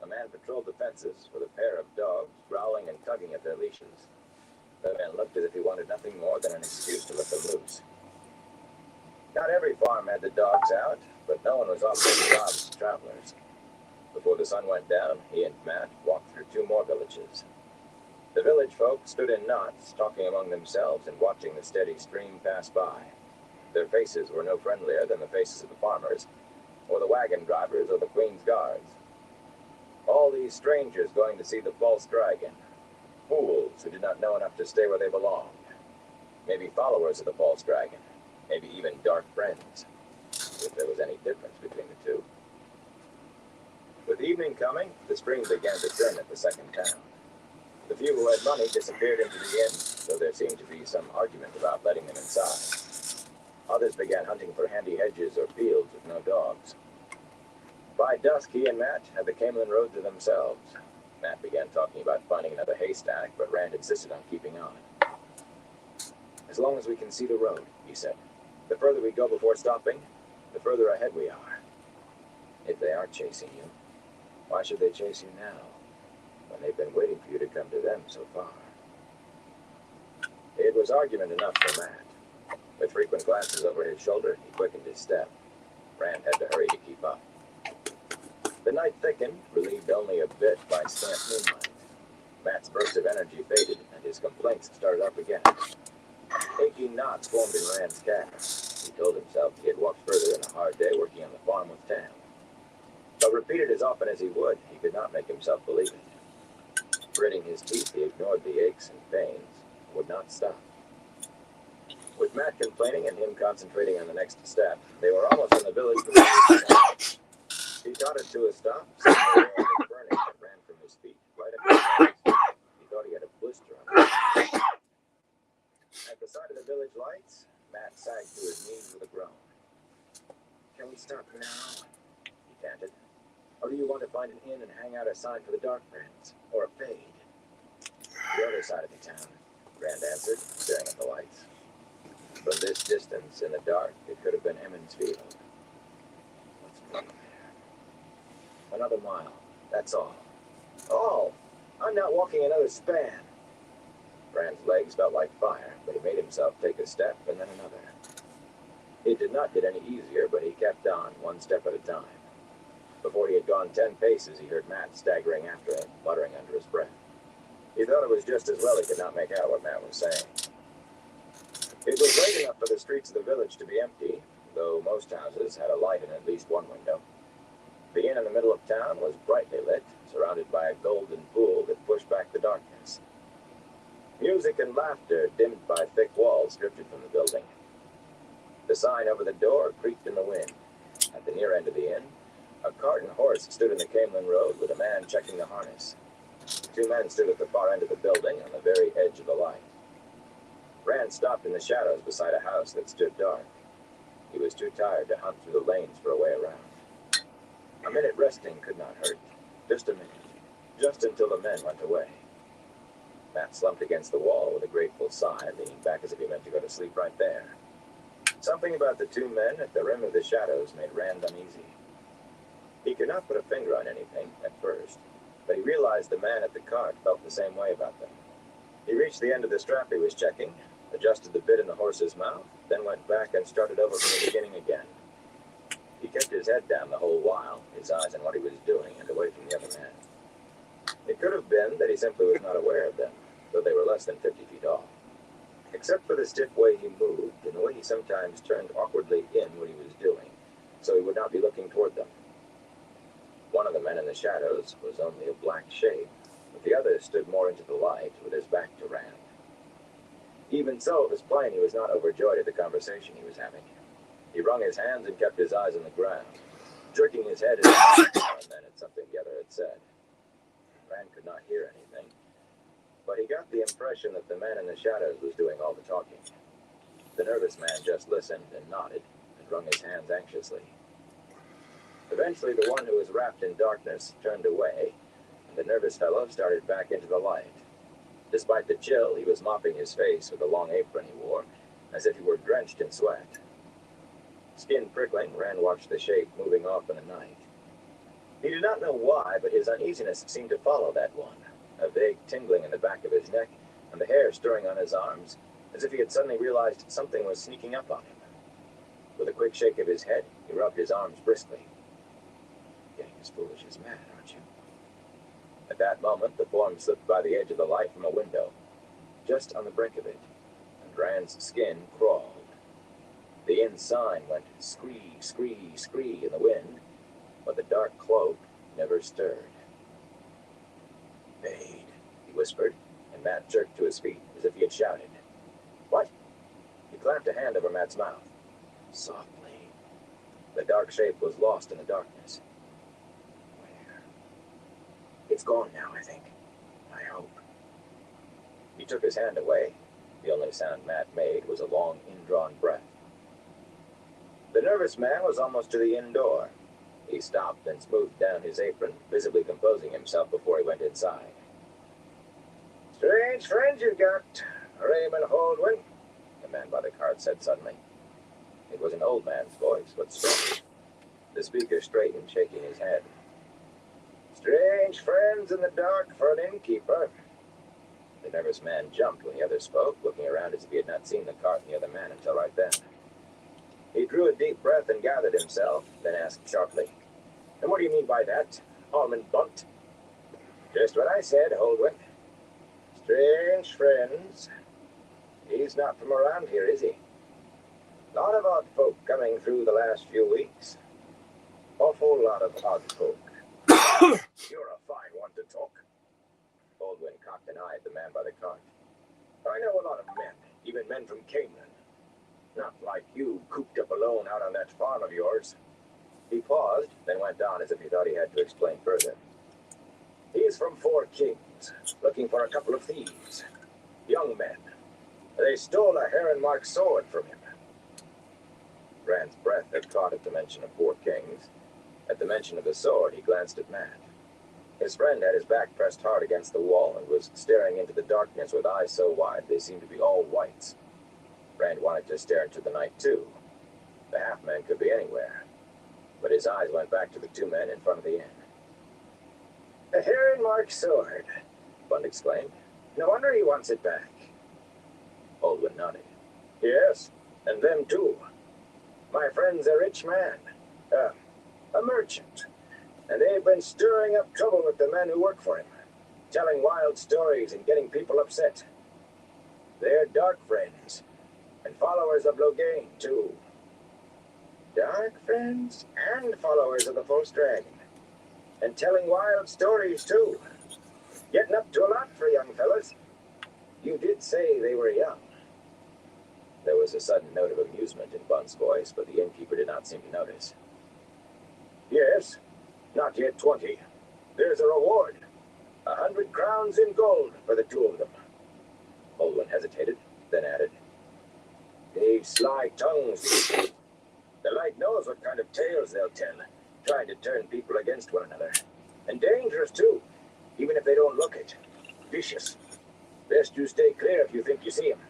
A man patrolled the fences with a pair of dogs growling and tugging at their leashes. The man looked as if he wanted nothing more than an excuse to let them loose. Not every farm had the dogs out, but no one was offering jobs to travelers. Before the sun went down, he and Matt walked through 2 more villages. The village folk stood in knots, talking among themselves and watching the steady stream pass by. Their faces were no friendlier than the faces of the farmers, or the wagon drivers, or the Queen's guards. All these strangers going to see the false dragon, fools who did not know enough to stay where they belonged. Maybe followers of the false dragon, maybe even dark friends, if there was any difference between the two. With evening coming, the stream began to thin at the second town. The few who had money disappeared into the inn, though there seemed to be some argument about letting them inside. Others began hunting for handy hedges or fields with no dogs. By dusk, he and Matt had the Camelin Road to themselves. Matt began talking about finding another haystack, but Rand insisted on keeping on. As long as we can see the road, he said. The further we go before stopping, the further ahead we are. If they are chasing you, why should they chase you now, when they've been waiting for you to come to them so far? It was argument enough for Matt. With frequent glances over his shoulder, he quickened his step. Rand had to hurry to keep up. The night thickened, relieved only a bit by scant moonlight. Matt's burst of energy faded, and his complaints started up again. Aching knots formed in Rand's calves. He told himself he had walked further in a hard day working on the farm with Tam. But repeated as often as he would, he could not make himself believe it. Gritting his teeth, he ignored the aches and pains, and would not stop. With Matt complaining and him concentrating on the next step, they were almost in the village before he tottered to a stop, sitting there on the burning that ran from his feet, right across his face. He thought he had a blister on his face. At the sight of the village lights, Matt sagged to his knees with a groan. Can we stop now? He panted. Or do you want to find an inn and hang out a sign for the Dark Friends? Or a fade? The other side of the town, Rand answered, staring at the lights. From this distance, in the dark, it could have been Emmons Field. What's more there? Another mile, that's all. All! I'm not walking another span. Rand's legs felt like fire, but he made himself take a step and then another. It did not get any easier, but he kept on, one step at a time. Before he had gone 10 paces, he heard Matt staggering after him, muttering under his breath. He thought it was just as well he could not make out what Matt was saying. It was late enough for the streets of the village to be empty, though most houses had a light in at least one window. The inn in the middle of town was brightly lit, surrounded by a golden pool that pushed back the darkness. Music and laughter, dimmed by thick walls, drifted from the building. The sign over the door creaked in the wind. At the near end of the inn, a cart and horse stood in the Camelin Road with a man checking the harness. 2 men stood at the far end of the building, on the very edge of the light. Rand stopped in the shadows beside a house that stood dark. He was too tired to hunt through the lanes for a way around. A minute resting could not hurt. Just a minute. Just until the men went away. Matt slumped against the wall with a grateful sigh, leaning back as if he meant to go to sleep right there. Something about the 2 men at the rim of the shadows made Rand uneasy. He could not put a finger on anything at first, but he realized the man at the cart felt the same way about them. He reached the end of the strap he was checking, adjusted the bit in the horse's mouth, then went back and started over from the beginning again. He kept his head down the whole while, his eyes on what he was doing and away from the other men. It could have been that he simply was not aware of them, though they were less than 50 feet off. Except for the stiff way he moved and the way he sometimes turned awkwardly in what he was doing, so he would not be looking toward them. One of the men in the shadows was only a black shape, but the other stood more into the light with his back to Rand. Even so, it was plain he was not overjoyed at the conversation he was having. He wrung his hands and kept his eyes on the ground, jerking his head and then at something the other had said. Rand could not hear anything, but he got the impression that the man in the shadows was doing all the talking. The nervous man just listened and nodded and wrung his hands anxiously. Eventually, the one who was wrapped in darkness turned away, and the nervous fellow started back into the light. Despite the chill, he was mopping his face with the long apron he wore, as if he were drenched in sweat. Skin prickling, Rand watched the shape moving off in the night. He did not know why, but his uneasiness seemed to follow that one, a vague tingling in the back of his neck and the hair stirring on his arms, as if he had suddenly realized something was sneaking up on him. With a quick shake of his head, he rubbed his arms briskly. Getting as foolish as mad, aren't you? At that moment, the form slipped by the edge of the light from a window, just on the brink of it, and Rand's skin crawled. The inn sign went scree, scree, scree in the wind, but the dark cloak never stirred. "Made," he whispered, and Matt jerked to his feet as if he had shouted. "What?" He clamped a hand over Matt's mouth. Softly. The dark shape was lost in the darkness. Where? It's gone now, I think. I hope. He took his hand away. The only sound Matt made was a long, indrawn breath. The nervous man was almost to the inn door. He stopped and smoothed down his apron, visibly composing himself before he went inside. "Strange friend you got, Raymond Holdwin," the man by the cart said suddenly. It was an old man's voice, but strong. The speaker straightened, shaking his head. "Strange friends in the dark for an innkeeper." The nervous man jumped when the other spoke, looking around as if he had not seen the cart and the other man until right then. He drew a deep breath and gathered himself, then asked sharply, "And what do you mean by that, Almond Bunt?" "Just what I said, Holdwin. Strange friends. He's not from around here, is he? Lot of odd folk coming through the last few weeks. Awful lot of odd folk." "You're a fine one to talk." Holdwin cocked an eye at the man by the cart. "I know a lot of men, even men from Camelin. Not like you, cooped up alone out on that farm of yours." He paused, then went on as if he thought he had to explain further. "He's from Four Kings, looking for a couple of thieves. Young men. They stole a Heron-marked sword from him." Rand's breath had caught at the mention of Four Kings. At the mention of the sword, he glanced at Matt. His friend had his back pressed hard against the wall and was staring into the darkness with eyes so wide they seemed to be all whites. Rand wanted to stare into the night, too. The half-man could be anywhere. But his eyes went back to the two men in front of the inn. "A Heron-marked sword," Bund exclaimed. "No wonder he wants it back." Holdwin nodded. "Yes, and them too. My friend's a rich man. A merchant. And they've been stirring up trouble with the men who work for him, telling wild stories and getting people upset. They're dark friends, and followers of Logain, too. Dark friends and followers of the False Dragon. And telling wild stories, too. Getting up to a lot for young fellas. You did say they were young." There was a sudden note of amusement in Bund's voice, but the innkeeper did not seem to notice. "Yes, not yet 20. There's a reward. 100 crowns in gold for the two of them." Holdwin hesitated, then added, "They've sly tongues. The light knows what kind of tales they'll tell, trying to turn people against one another. And dangerous, too, even if they don't look it. Vicious. Best you stay clear if you think you see 'em.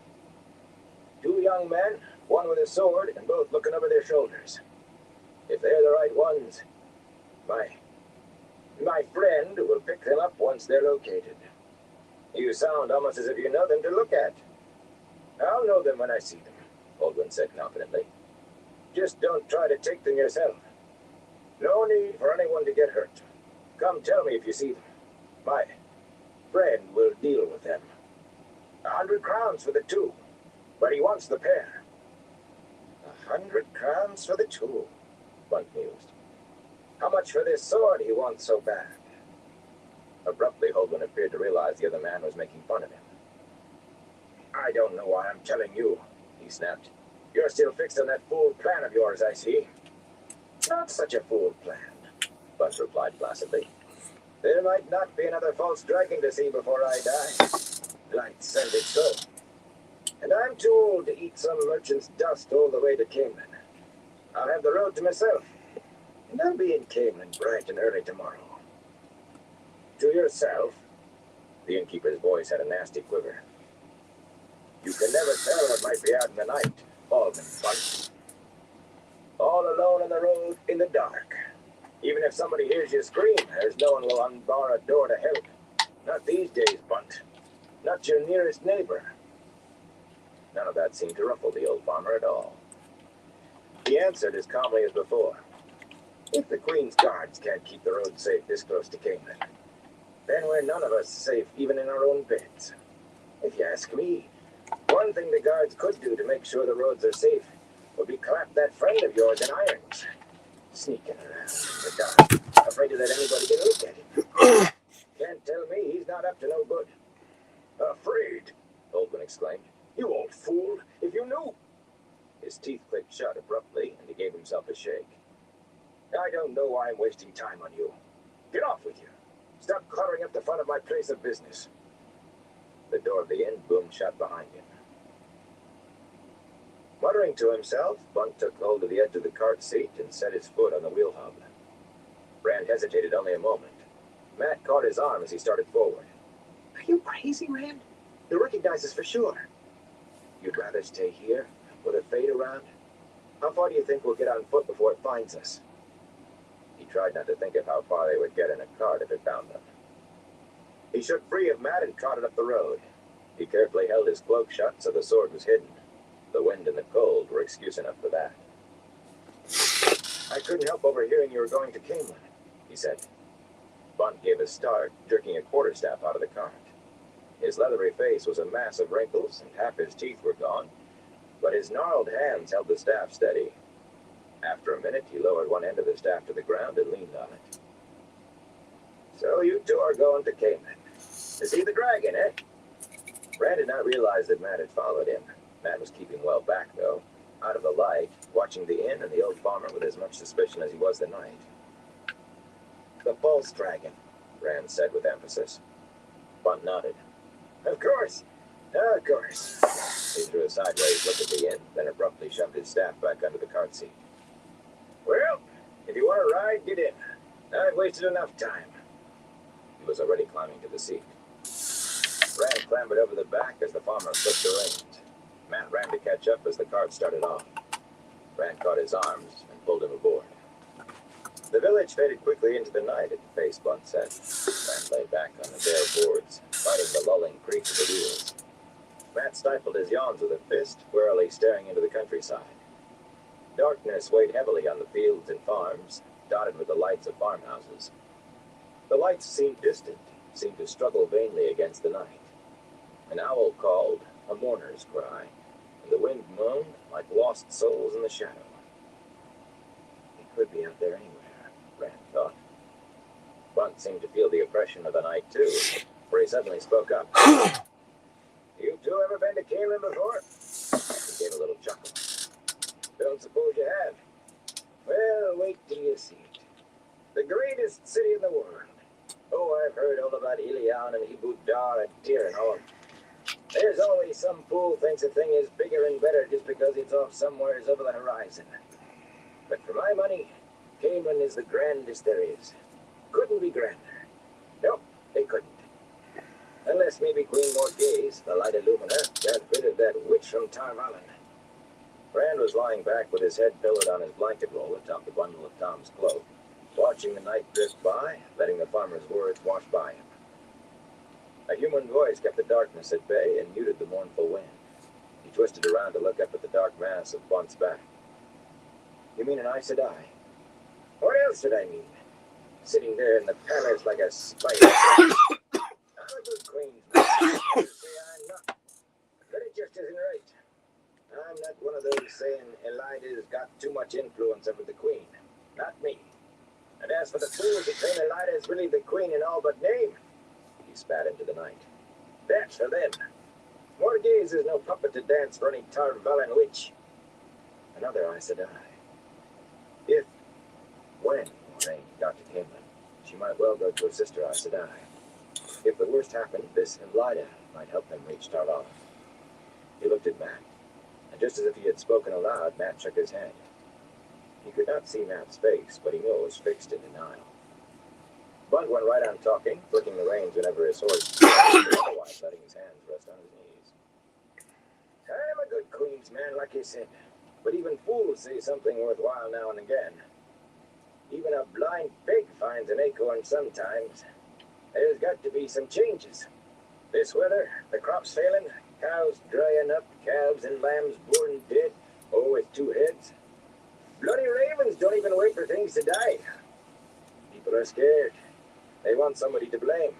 Two young men, one with a sword, and both looking over their shoulders. If they're the right ones, my friend will pick them up once they're located. You sound almost as if you know them to look at." "I'll know them when I see them," Holdwin said confidently. "Just don't try to take them yourself. No need for anyone to get hurt. Come tell me if you see them. My friend will deal with them. 100 crowns for the two, but he wants the pair." 100 crowns for the two, Bund mused. "How much for this sword he wants so bad?" Abruptly, Holdwin appeared to realize the other man was making fun of him. "I don't know why I'm telling you," he snapped. "You're still fixed on that fool plan of yours, I see." "Not such a fool plan," Bund replied placidly. "There might not be another false dragon to see before I die. Light send it so. And I'm too old to eat some merchant's dust all the way to Camelin. I'll have the road to myself, and I'll be in Camelin bright and early tomorrow." "To yourself?" The innkeeper's voice had a nasty quiver. "You can never tell what might be out in the night, Almond Bunt. All alone on the road in the dark. Even if somebody hears you scream, there's no one will unbar a door to help. Not these days, Bunt. Not your nearest neighbor. None of that seemed to ruffle the old farmer at all. He answered as calmly as before. If the Queen's guards can't keep the road safe this close to Camelin, then we're none of us safe even in our own beds. If you ask me, one thing the guards could do to make sure the roads are safe would be clap that friend of yours in irons. Sneaking around in the dark, afraid to let anybody get a look at him. Can't tell me he's not up to no good. Afraid? Baldwin exclaimed. You old fool, if you knew. His teeth clicked shut abruptly, and he gave himself a shake. I don't know why I'm wasting time on you. Get off with you. Stop cluttering up the front of my place of business. The door of the inn boomed shut behind him. Muttering to himself, Bunt took hold of the edge of the cart seat and set his foot on the wheel hub. Rand hesitated only a moment. Matt caught his arm as he started forward. Are you crazy, Rand? You'll recognize us for sure. You'd rather stay here, with a fade around? How far do you think we'll get on foot before it finds us? He tried not to think of how far they would get in a cart if it found them. He shook free of Matt and trotted up the road. He carefully held his cloak shut so the sword was hidden. The wind and the cold were excuse enough for that. I couldn't help overhearing you were going to Camelin, he said. Bunt gave a start, jerking a quarterstaff out of the cart. His leathery face was a mass of wrinkles, and half his teeth were gone, but his gnarled hands held the staff steady. After a minute, he lowered one end of the staff to the ground and leaned on it. So you two are going to Camelin. To see the dragon, eh? Rand did not realize that Matt had followed him. Matt was keeping well back, though, out of the light, watching the inn and the old farmer with as much suspicion as he was the night. The false dragon, Rand said with emphasis. Bunt nodded. Of course. Of course. He threw a sideways look at the inn, then abruptly shoved his staff back under the cart seat. Well, if you want to ride, get in. I've wasted enough time. He was already climbing to the seat. Rand clambered over the back as the farmer flipped the reins. Matt ran to catch up as the cart started off. Rand caught his arms and pulled him aboard. The village faded quickly into the night at the pace Bunt set. Rand lay back on the bare boards, fighting the lulling creak of the wheels. Matt stifled his yawns with a fist, warily staring into the countryside. Darkness weighed heavily on the fields and farms, dotted with the lights of farmhouses. The lights seemed distant, seemed to struggle vainly against the night. An owl called, a mourner's cry, and the wind moaned like lost souls in the shadow. He could be out there anywhere, Rand thought. Bunt seemed to feel the oppression of the night, too, for he suddenly spoke up. You two ever been to Camelin before? He gave a little chuckle. Don't suppose you have. Well, wait till you see it. The greatest city in the world. Oh, I've heard all about Ilion and Ebou Dar and Tyr and all. There's always some fool thinks a thing is bigger and better just because it's off somewheres over the horizon. But for my money, Camelin is the grandest there is. Couldn't be grander. Nope, they couldn't. Unless maybe Queen Morgaze, the Light Illumina, got rid of that witch from Tar Valon. Rand was lying back with his head pillowed on his blanket roll atop the bundle of Tom's cloak, watching the night drift by, letting the farmer's words wash by him. A human voice kept the darkness at bay and muted the mournful wind. He twisted around to look up at the dark mass of Bunt's back. You mean an Aes Sedai? What else did I mean? Sitting there in the palace like a spider. I'm a good queen's man. You say I'm not. But it just isn't right. I'm not one of those saying Elida's got too much influence over the queen. Not me. And as for the fools who claim Elida is really the queen in all but name, he spat into the night. That's for them. Morgaze is no puppet to dance for any Tar Valon witch. Another Aes Sedai. When Moraine got to Camelin, she might well go to her sister Aes Sedai. If the worst happened, this Elida might help them reach Tar Valon. He looked at Matt, and just as if he had spoken aloud, Matt shook his head. He could not see Matt's face, but he knew it was fixed in denial. Bunt went right on talking, flicking the reins whenever his horse otherwise letting his hands rest on his knees. I'm a good queen's man, like you said, but even fools say something worthwhile now and again. Even a blind pig finds an acorn sometimes. There's got to be some changes. This weather, the crops failing, cows drying up, calves and lambs born dead, or with two heads. Bloody ravens don't even wait for things to die. People are scared. They want somebody to blame.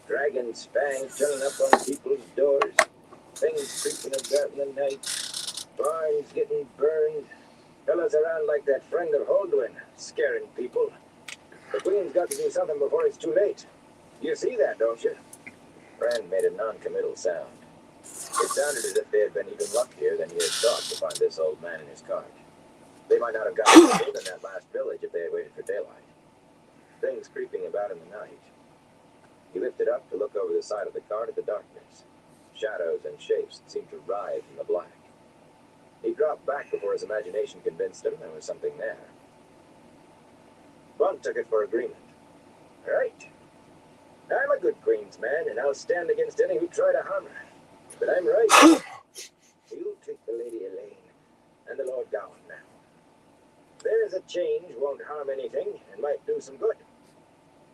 Dragons' fangs turning up on people's doors, things creeping about in the night, barns getting burned, fellas around like that friend of Holdwyn, scaring people. The Queen's got to do something before it's too late. You see that, don't you? Rand made a non-committal sound. It sounded as if they had been even luckier than he had thought to find this old man in his cart. They might not have gotten killed in that last village if they had waited for daylight. Things creeping about in the night. He lifted up to look over the side of the cart at the darkness. Shadows and shapes seemed to writhe in the black. He dropped back before his imagination convinced him there was something there. Blunt took it for agreement. Right. I'm a good Queen's man, and I'll stand against any who try to harm her. But I'm right. You take the Lady Elaine and the Lord Gawain now. There's a change won't harm anything and might do some good.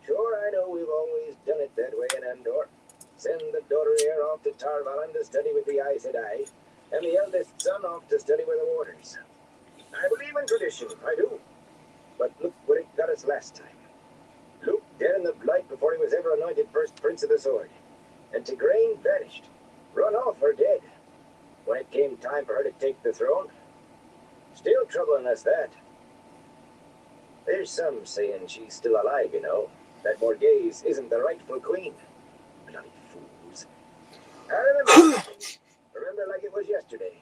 Sure, I know we've always done it that way in Andor. Send the daughter heir off to Tar Valon to study with the Aes Sedai, and the eldest son off to study with the Warders. I believe in tradition, I do. But look what it got us last time. Luke dead in the Blight before he was ever anointed first Prince of the Sword. And Tigraine vanished, run off or dead. When it came time for her to take the throne, still troubling us that. There's some saying she's still alive, you know. That Morghese isn't the rightful queen. Bloody fools. I remember like it was yesterday.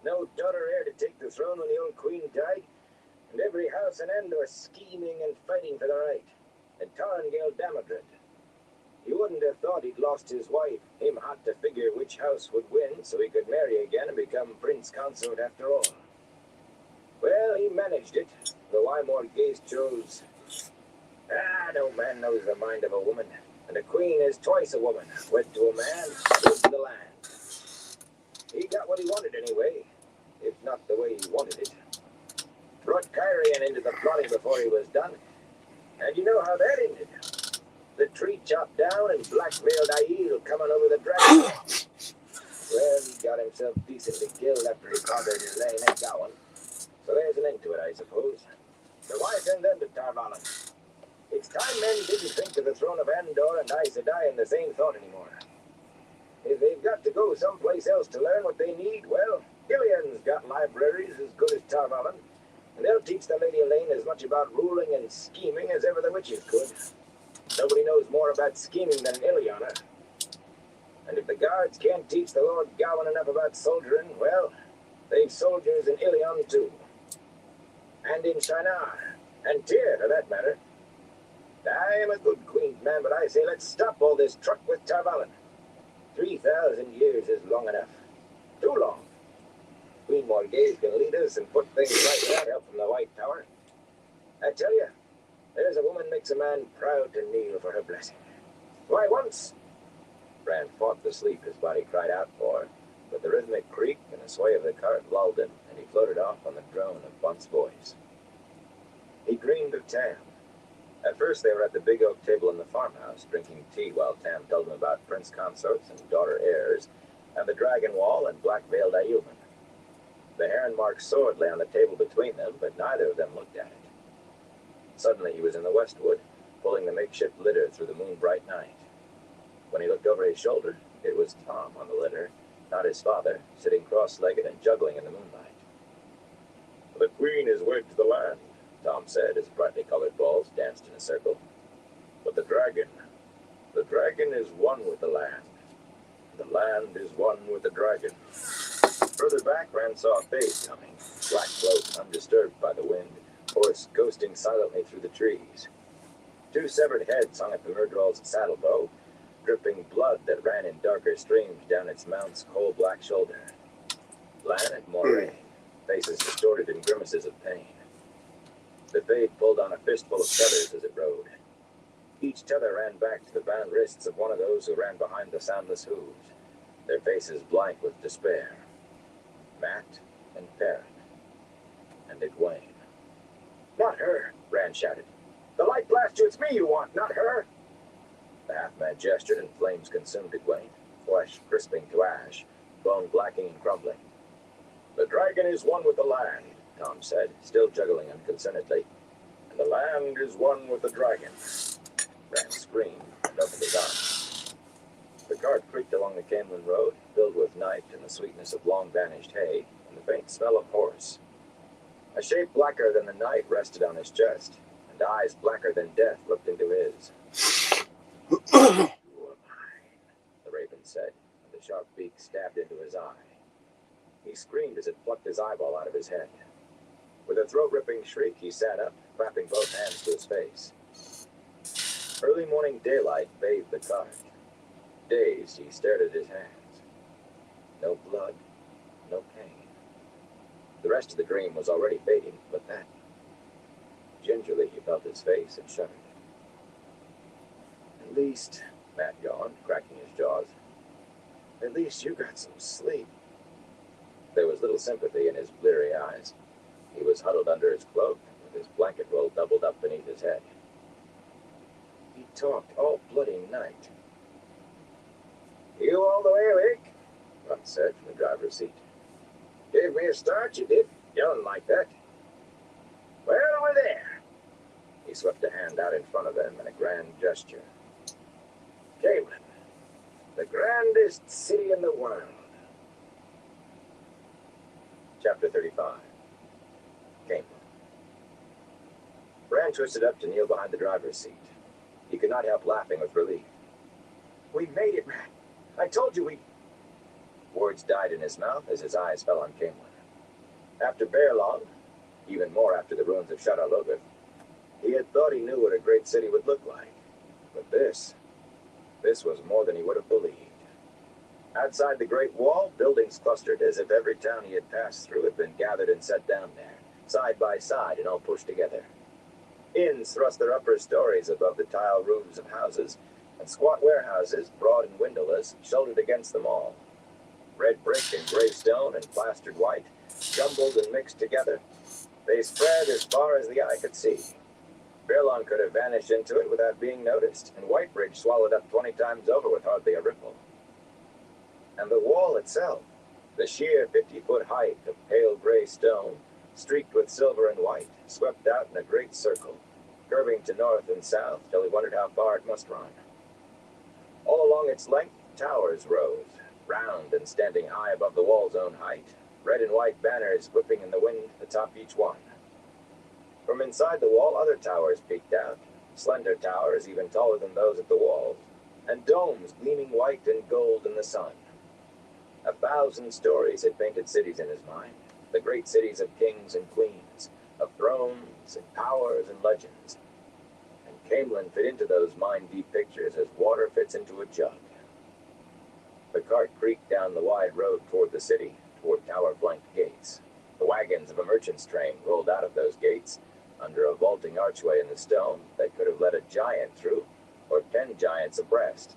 No daughter heir to take the throne when the old queen died, and every house in Andor scheming and fighting for the right. And Tarangale Damodred. You wouldn't have thought he'd lost his wife. Him had to figure which house would win so he could marry again and become prince consort after all. Well, he managed it, though I Morghese chose. No man knows the mind of a woman, and a queen is twice a woman, wed to a man, good to the land. He got what he wanted anyway, if not the way he wanted it. Brought Kyrian into the plotting before he was done, and you know how that ended. The tree chopped down and black-veiled Aiel coming over the dragon. Well, he got himself decently killed after he conquered Elaine and Gawain. So there's an end to it, I suppose. But why send them to Tar Valon? It's time men didn't think of the throne of Andor and Aes Sedai in the same thought anymore. If they've got to go someplace else to learn what they need, well, Ilian's got libraries as good as Tar Valon, and they'll teach the Lady Elaine as much about ruling and scheming as ever the witches could. Nobody knows more about scheming than Ileana. And if the guards can't teach the Lord Gawain enough about soldiering, well, they've soldiers in Ilion too. And in Shinar, and Tyr for that matter. I am a good Queen's man, but I say let's stop all this truck with Tar Valon. 3,000 years is long enough. Too long. Queen Morghese can lead us and put things right without help from the White Tower. I tell you, there's a woman makes a man proud to kneel for her blessing. Why, once... Rand fought the sleep his body cried out for, but the rhythmic creak and the sway of the cart lulled him, and he floated off on the drone of Bunt's voice. He dreamed of Tam. At first they were at the big oak table in the farmhouse, drinking tea while Tam told him about prince consorts and daughter heirs, and the dragon wall and black-veiled Aielman. The heron-marked sword lay on the table between them, but neither of them looked at it. Suddenly he was in the westwood, pulling the makeshift litter through the moon-bright night. When he looked over his shoulder, it was Tom on the litter, not his father, sitting cross-legged and juggling in the moonlight. "The queen is wed to the land," Tom said as brightly colored balls danced in a circle. "But the dragon is one with the land. The land is one with the dragon." Further back, Rand saw a fade coming, black cloak undisturbed by the wind, horse ghosting silently through the trees. Two severed heads hung at the Myrddraal's saddle bow, dripping blood that ran in darker streams down its mount's coal-black shoulder. Lan and Moiraine, faces distorted in grimaces of pain. The fade pulled on a fistful of feathers as it rode. Each tether ran back to the bound wrists of one of those who ran behind the soundless hooves, their faces blank with despair. Mat and Perrin and Egwene. Not her, Rand shouted. The light blast you, it's me you want, not her. The half-man gestured and flames consumed Egwene, flesh crisping to ash, bone blacking and crumbling. The dragon is one with the land, Tom said, still juggling unconcernedly. And the land is one with the dragon. Rand screamed and opened his arms. The cart creaked along the Caemlyn road, filled with night and the sweetness of long-vanished hay, and the faint smell of horse. A shape blacker than the night rested on his chest, and eyes blacker than death looked into his. You are mine, the raven said, and the sharp beak stabbed into his eye. He screamed as it plucked his eyeball out of his head. With a throat-ripping shriek, he sat up, clapping both hands to his face. Early morning daylight bathed the cart. Dazed, he stared at his hands. No blood, no pain. The rest of the dream was already fading, but that. Gingerly, he felt his face and shuddered. At least, Mat yawned, cracking his jaws. At least you got some sleep. There was little sympathy in his bleary eyes. He was huddled under his cloak, with his blanket roll doubled up beneath his head. He talked all bloody night. You all the way awake? Runt said from the driver's seat. Gave me a start, you did. Yelling like that. Well, over there. He swept a hand out in front of him in a grand gesture. Caemlyn, the grandest city in the world. Chapter 35. Caemlyn. Rand twisted up to kneel behind the driver's seat. He could not help laughing with relief. We made it, Rand. I told you we... Words died in his mouth as his eyes fell on Caemlyn. After Baerlon, even more after the ruins of Shadar Logoth, he had thought he knew what a great city would look like. But this was more than he would have believed. Outside the Great Wall, buildings clustered as if every town he had passed through had been gathered and set down there, side by side and all pushed together. Inns thrust their upper stories above the tile roofs of houses, and squat warehouses, broad and windowless, shouldered against them all. Red brick and gray stone and plastered white, jumbled and mixed together, they spread as far as the eye could see. Baerlon could have vanished into it without being noticed, and Whitebridge swallowed up 20 times over with hardly a ripple. And the wall itself, the sheer 50-foot height of pale gray stone, streaked with silver and white, swept out in a great circle, curving to north and south till he wondered how far it must run. All along its length, towers rose, round and standing high above the wall's own height, red and white banners whipping in the wind atop each one. From inside the wall, other towers peeked out, slender towers even taller than those at the walls, and domes gleaming white and gold in the sun. 1,000 stories had painted cities in his mind, the great cities of kings and queens, of thrones and powers and legends. And Caemlyn fit into those mind-deep pictures as water fits into a jug. The cart creaked down the wide road toward the city, toward tower-flanked gates. The wagons of a merchant's train rolled out of those gates, under a vaulting archway in the stone that could have let a giant through, or 10 giants abreast.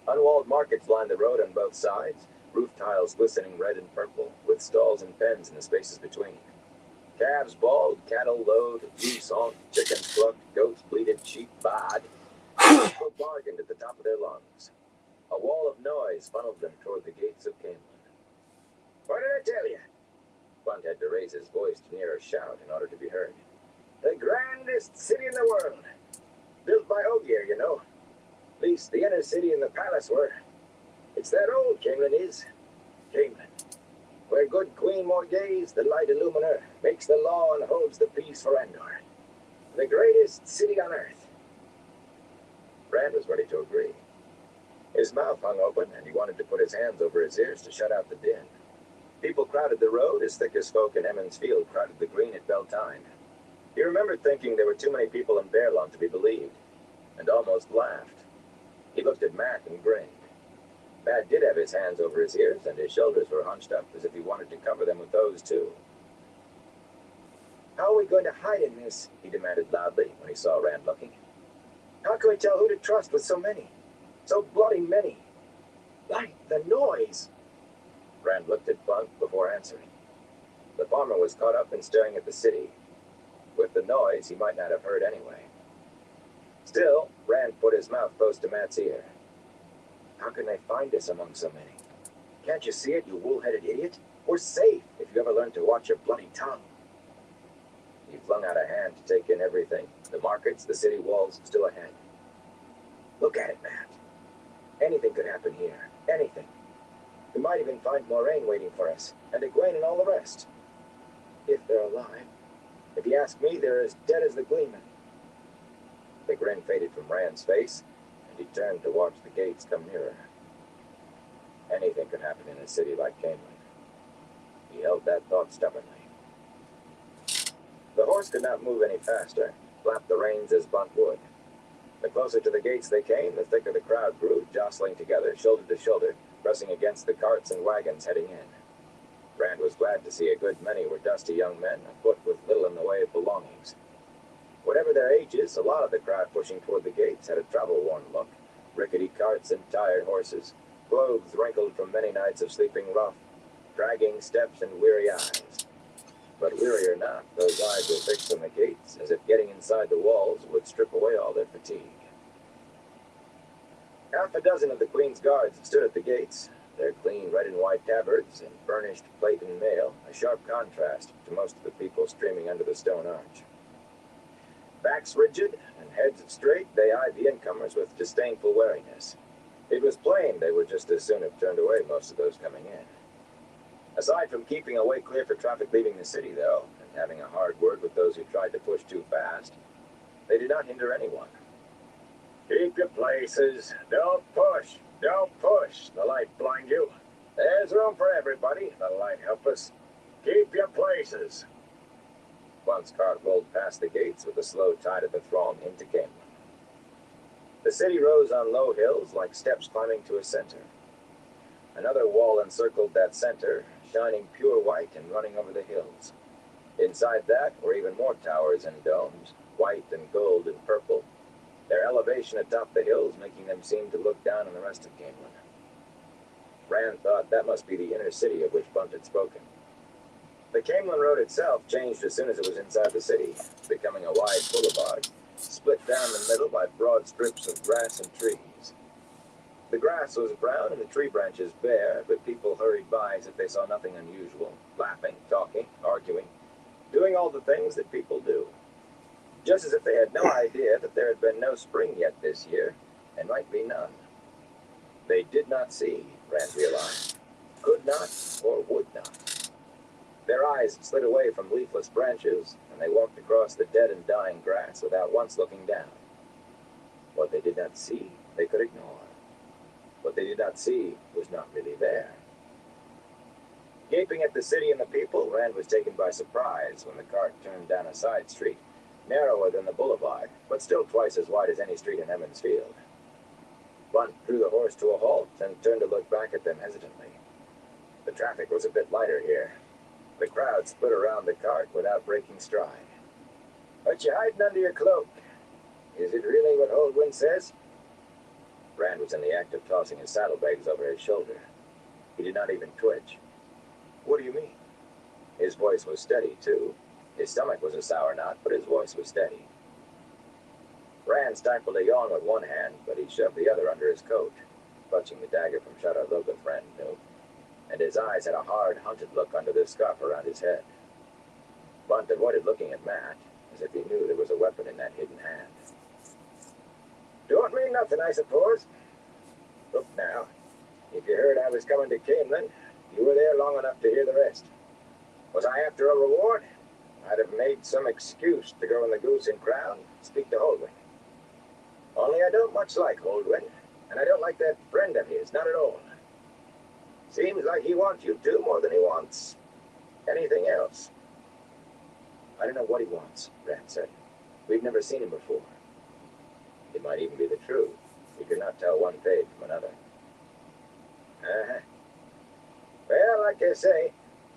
Unwalled markets lined the road on both sides, roof tiles glistening red and purple, with stalls and pens in the spaces between. Calves bawled, cattle lowed, geese honked, chickens clucked, goats bleated, sheep baaed. People bargained at the top of their lungs. A wall of noise funneled them toward the gates of Caemlyn. What did I tell you? Bunt had to raise his voice to near a shout in order to be heard. The grandest city in the world. Built by Ogier, you know. At least the inner city and the palace were. It's that old, Caemlyn is. Caemlyn, where good Queen Morgase, the light illuminer, makes the law and holds the peace for Endor. The greatest city on earth. Rand was ready to agree. His mouth hung open, and he wanted to put his hands over his ears to shut out the din. People crowded the road as thick as folk in Emond's Field crowded the green at Beltane. He remembered thinking there were too many people in Baerlon to be believed, and almost laughed. He looked at Mat and grinned. Mat did have his hands over his ears, and his shoulders were hunched up as if he wanted to cover them with those too. How are we going to hide in this? He demanded loudly when he saw Rand looking. How can we tell who to trust with so many? So bloody many. Like the noise. Rand looked at Bunt before answering. The farmer was caught up in staring at the city. With the noise, he might not have heard anyway. Still, Rand put his mouth close to Matt's ear. How can they find us among so many? Can't you see it, you wool-headed idiot? We're safe if you ever learn to watch your bloody tongue. He flung out a hand to take in everything. The markets, the city walls, still ahead. Look at it, Matt. Anything could happen here. Anything. We might even find Moraine waiting for us, and Egwene and all the rest. If they're alive. If you ask me, they're as dead as the Gleeman. The grin faded from Rand's face, and he turned to watch the gates come nearer. Anything could happen in a city like Caemlyn. He held that thought stubbornly. The horse could not move any faster, flapped the reins as Bunt would. The closer to the gates they came, the thicker the crowd grew, jostling together, shoulder to shoulder, pressing against the carts and wagons heading in. Rand was glad to see a good many were dusty young men, afoot with little in the way of belongings. Whatever their ages, a lot of the crowd pushing toward the gates had a travel-worn look. Rickety carts and tired horses, clothes wrinkled from many nights of sleeping rough, dragging steps and weary eyes. But weary or not, those eyes were fixed on the gates, as if getting inside the walls would strip away all their fatigue. Half a dozen of the Queen's guards stood at the gates, their clean red and white tabards and burnished plate and mail, a sharp contrast to most of the people streaming under the stone arch. Backs rigid and heads straight, they eyed the incomers with disdainful wariness. It was plain they would just as soon have turned away most of those coming in. Aside from keeping a way clear for traffic leaving the city, though, and having a hard word with those who tried to push too fast, they did not hinder anyone. Keep your places. Don't push. Don't push. The light blind you. There's room for everybody. The light help us. Keep your places. Bunt's cart rolled past the gates with a slow tide of the throng into Caemlyn. The city rose on low hills like steps climbing to a center. Another wall encircled that center, shining pure white and running over the hills. Inside that were even more towers and domes, white and gold and purple, their elevation atop the hills making them seem to look down on the rest of Caemlyn. Rand thought that must be the inner city of which Bunt had spoken. The Caemlyn Road itself changed as soon as it was inside the city, becoming a wide boulevard, split down the middle by broad strips of grass and trees. The grass was brown and the tree branches bare, but people hurried by as if they saw nothing unusual, laughing, talking, arguing, doing all the things that people do. Just as if they had no idea that there had been no spring yet this year, and might be none. They did not see, Rand realized, could not or would not. Their eyes slid away from leafless branches, and they walked across the dead and dying grass without once looking down. What they did not see, they could ignore. What they did not see was not really there. Gaping at the city and the people, Rand was taken by surprise when the cart turned down a side street, narrower than the boulevard, but still twice as wide as any street in Emmons Field. Bunt drew the horse to a halt and turned to look back at them hesitantly. The traffic was a bit lighter here. The crowd split around the cart without breaking stride. What you hiding under your cloak? Is it really what Holdwyn says? Rand was in the act of tossing his saddlebags over his shoulder. He did not even twitch. What do you mean? His voice was steady, too. His stomach was a sour knot, but his voice was steady. Rand stifled a yawn with one hand, but he shoved the other under his coat, clutching the dagger from Shadar Logoth, Rand knew, and his eyes had a hard, hunted look under the scarf around his head. Bunt avoided looking at Matt, as if he knew there was a weapon in that hidden hand. Don't mean nothing, I suppose. Look now, if you heard I was coming to Caemlyn, you were there long enough to hear the rest. Was I after a reward? I'd have made some excuse to go in the Goose and Crown, speak to Holdwyn. Only I don't much like Holdwyn, and I don't like that friend of his, not at all. Seems like he wants you two more than he wants anything else. I don't know what he wants, Rand said. We've never seen him before. It might even be the truth. We could not tell one fade from another. Uh-huh. Well, like I say,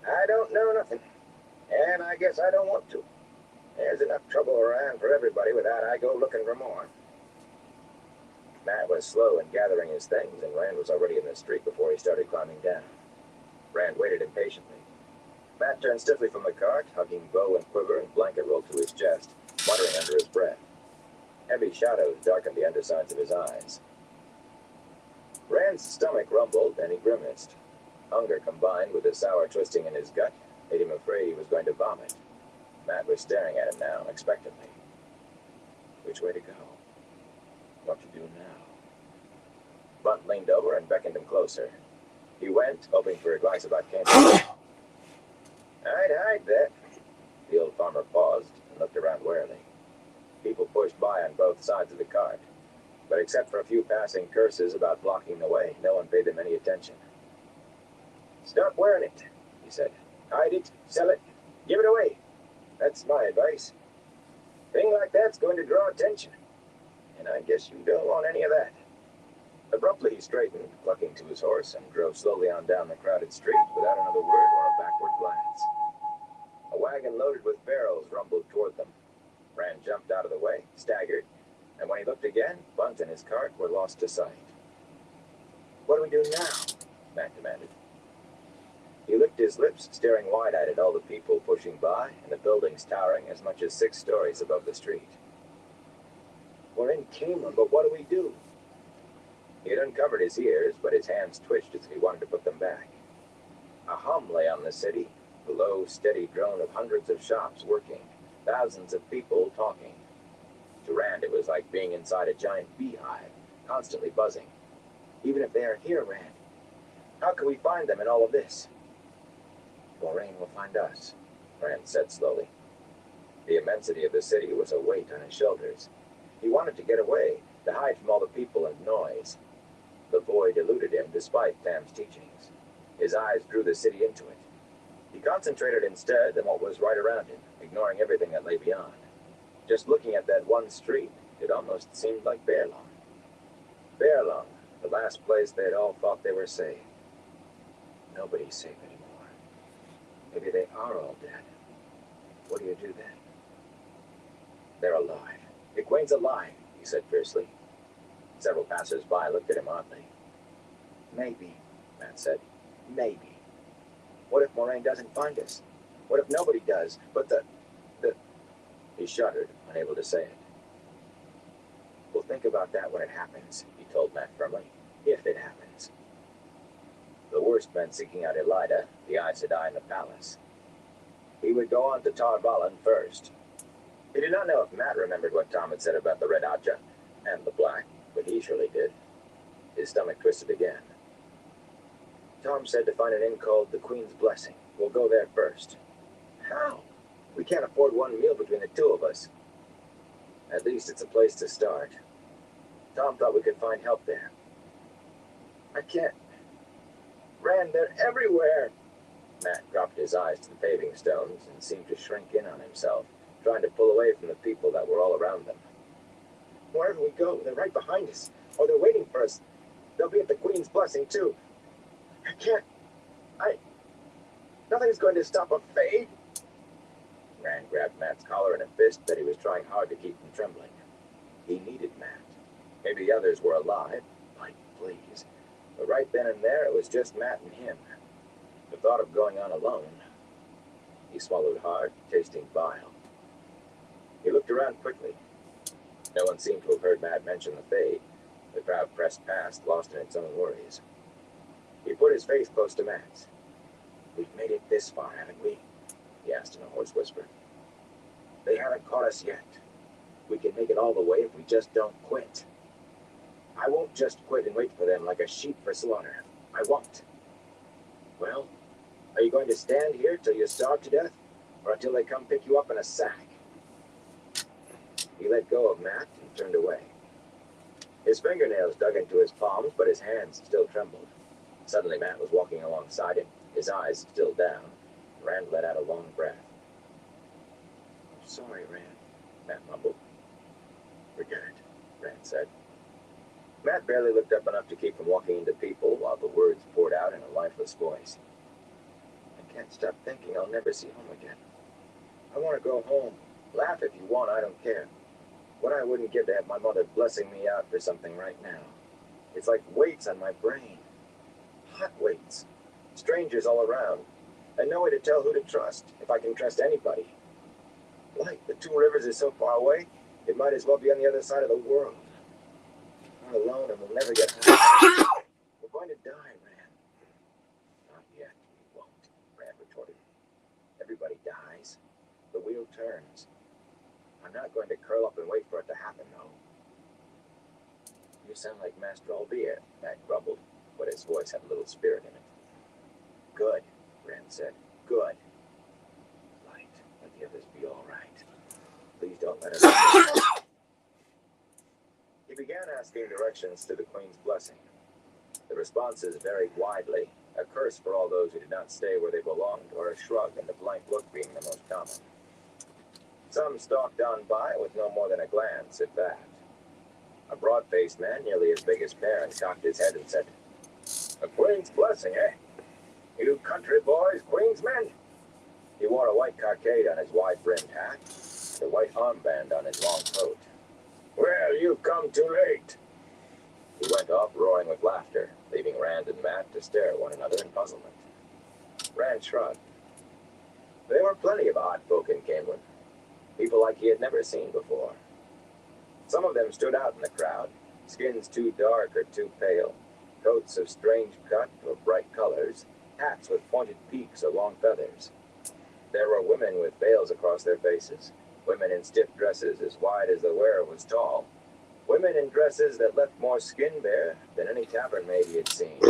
I don't know nothing. And I guess I don't want to. There's enough trouble around for everybody without I go looking for more. Matt was slow in gathering his things, and Rand was already in the street before he started climbing down. Rand waited impatiently. Matt turned stiffly from the cart, hugging bow and quiver and blanket roll to his chest, muttering under his breath. Heavy shadows darkened the undersides of his eyes. Rand's stomach rumbled, and he grimaced. Hunger combined with the sour twisting in his gut made him afraid he was going to vomit. Matt was staring at him now, expectantly. Which way to go? What to do now? Bunt leaned over and beckoned him closer. He went, hoping for advice about camping. Hide there. The old farmer paused and looked around warily. People pushed by on both sides of the cart, but except for a few passing curses about blocking the way, no one paid them any attention. Stop wearing it, he said. Hide it, sell it, give it away. That's my advice. Thing like that's going to draw attention, and I guess you don't want any of that. Abruptly he straightened, clucking to his horse, and drove slowly on down the crowded street without another word or a backward glance. A wagon loaded with barrels rumbled toward them. Rand jumped out of the way, staggered, and when he looked again, Bunt and his cart were lost to sight. What do we do now? Matt demanded. He licked his lips, staring wide-eyed at all the people pushing by and the buildings towering as much as 6 stories above the street. We're in Cameron, but what do we do? He had uncovered his ears, but his hands twitched as if he wanted to put them back. A hum lay on the city, the low, steady drone of hundreds of shops working, thousands of people talking. To Rand, it was like being inside a giant beehive, constantly buzzing. Even if they are here, Rand, how can we find them in all of this? Moraine will find us, Rand said slowly. The immensity of the city was a weight on his shoulders. He wanted to get away, to hide from all the people and noise. The void eluded him despite Tam's teachings. His eyes drew the city into it. He concentrated instead on what was right around him, ignoring everything that lay beyond. Just looking at that one street, it almost seemed like Bearlawn. Bearlawn, the last place they had all thought they were safe. Nobody's safe anymore. Maybe they are all dead. What do you do then? They're alive. Egwene's alive, he said fiercely. Several passers-by looked at him oddly. Maybe, Matt said. Maybe. What if Moraine doesn't find us? What if nobody does, but the... He shuddered, unable to say it. We'll think about that when it happens, he told Matt firmly. If it happens. The worst meant seeking out Elida, the Aes Sedai in the palace. He would go on to Tar Valon first. He did not know if Matt remembered what Tom had said about the Red Ajah and the Black, but he surely did. His stomach twisted again. Tom said to find an inn called the Queen's Blessing. We'll go there first. How? We can't afford one meal between the two of us. At least it's a place to start. Tom thought we could find help there. I can't. Rand, they're everywhere. Matt dropped his eyes to the paving stones and seemed to shrink in on himself, trying to pull away from the people that were all around them. Wherever we go, they're right behind us, or they're waiting for us. They'll be at the Queen's Blessing, too. I can't. Nothing's going to stop a fade. Rand grabbed Matt's collar in a fist that he was trying hard to keep from trembling. He needed Matt. Maybe the others were alive. Mike, please. But right then and there, it was just Matt and him. The thought of going on alone. He swallowed hard, tasting bile. He looked around quickly. No one seemed to have heard Matt mention the fade. The crowd pressed past, lost in its own worries. He put his face close to Matt's. We've made it this far, haven't we? He asked in a hoarse whisper. They haven't caught us yet. We can make it all the way if we just don't quit. I won't just quit and wait for them like a sheep for slaughter. I won't. Well, are you going to stand here till you starve to death, or until they come pick you up in a sack? He let go of Matt and turned away. His fingernails dug into his palms, but his hands still trembled. Suddenly Matt was walking alongside him, his eyes still down. Rand let out a long breath. I'm sorry, Rand, Matt mumbled. Forget it, Rand said. Matt barely looked up enough to keep from walking into people while the words poured out in a lifeless voice. I can't stop thinking I'll never see home again. I want to go home. Laugh if you want, I don't care. What I wouldn't give to have my mother blessing me out for something right now. It's like weights on my brain. Hot weights. Strangers all around. and no way to tell who to trust, if I can trust anybody. Like, the Two Rivers is so far away, it might as well be on the other side of the world. We're alone and we'll never get home. We're going to die, Rand. Not yet, we won't, Rand retorted. Everybody dies. The wheel turns. I'm not going to curl up and wait for it to happen, though. You sound like Master Albia, Matt grumbled, but his voice had a little spirit in it. Good, Rand said. Good. Light, let the others be all right. Please don't let us... He began asking directions to the Queen's blessing. The responses varied widely, a curse for all those who did not stay where they belonged, or a shrug and a blank look being the most common. Some stalked on by with no more than a glance, if that. A broad-faced man, nearly as big as Perrin, cocked his head and said, "A Queen's blessing, eh? You country boys, Queen's men?" He wore a white cockade on his wide-brimmed hat, and a white armband on his long coat. "Well, you've come too late." He went off roaring with laughter, leaving Rand and Matt to stare at one another in puzzlement. Rand shrugged. There were plenty of odd folk in Caemlyn, people like he had never seen before. Some of them stood out in the crowd, skins too dark or too pale, coats of strange cut or bright colors, hats with pointed peaks or long feathers. There were women with veils across their faces, women in stiff dresses as wide as the wearer was tall, women in dresses that left more skin bare than any tavern maid he had seen.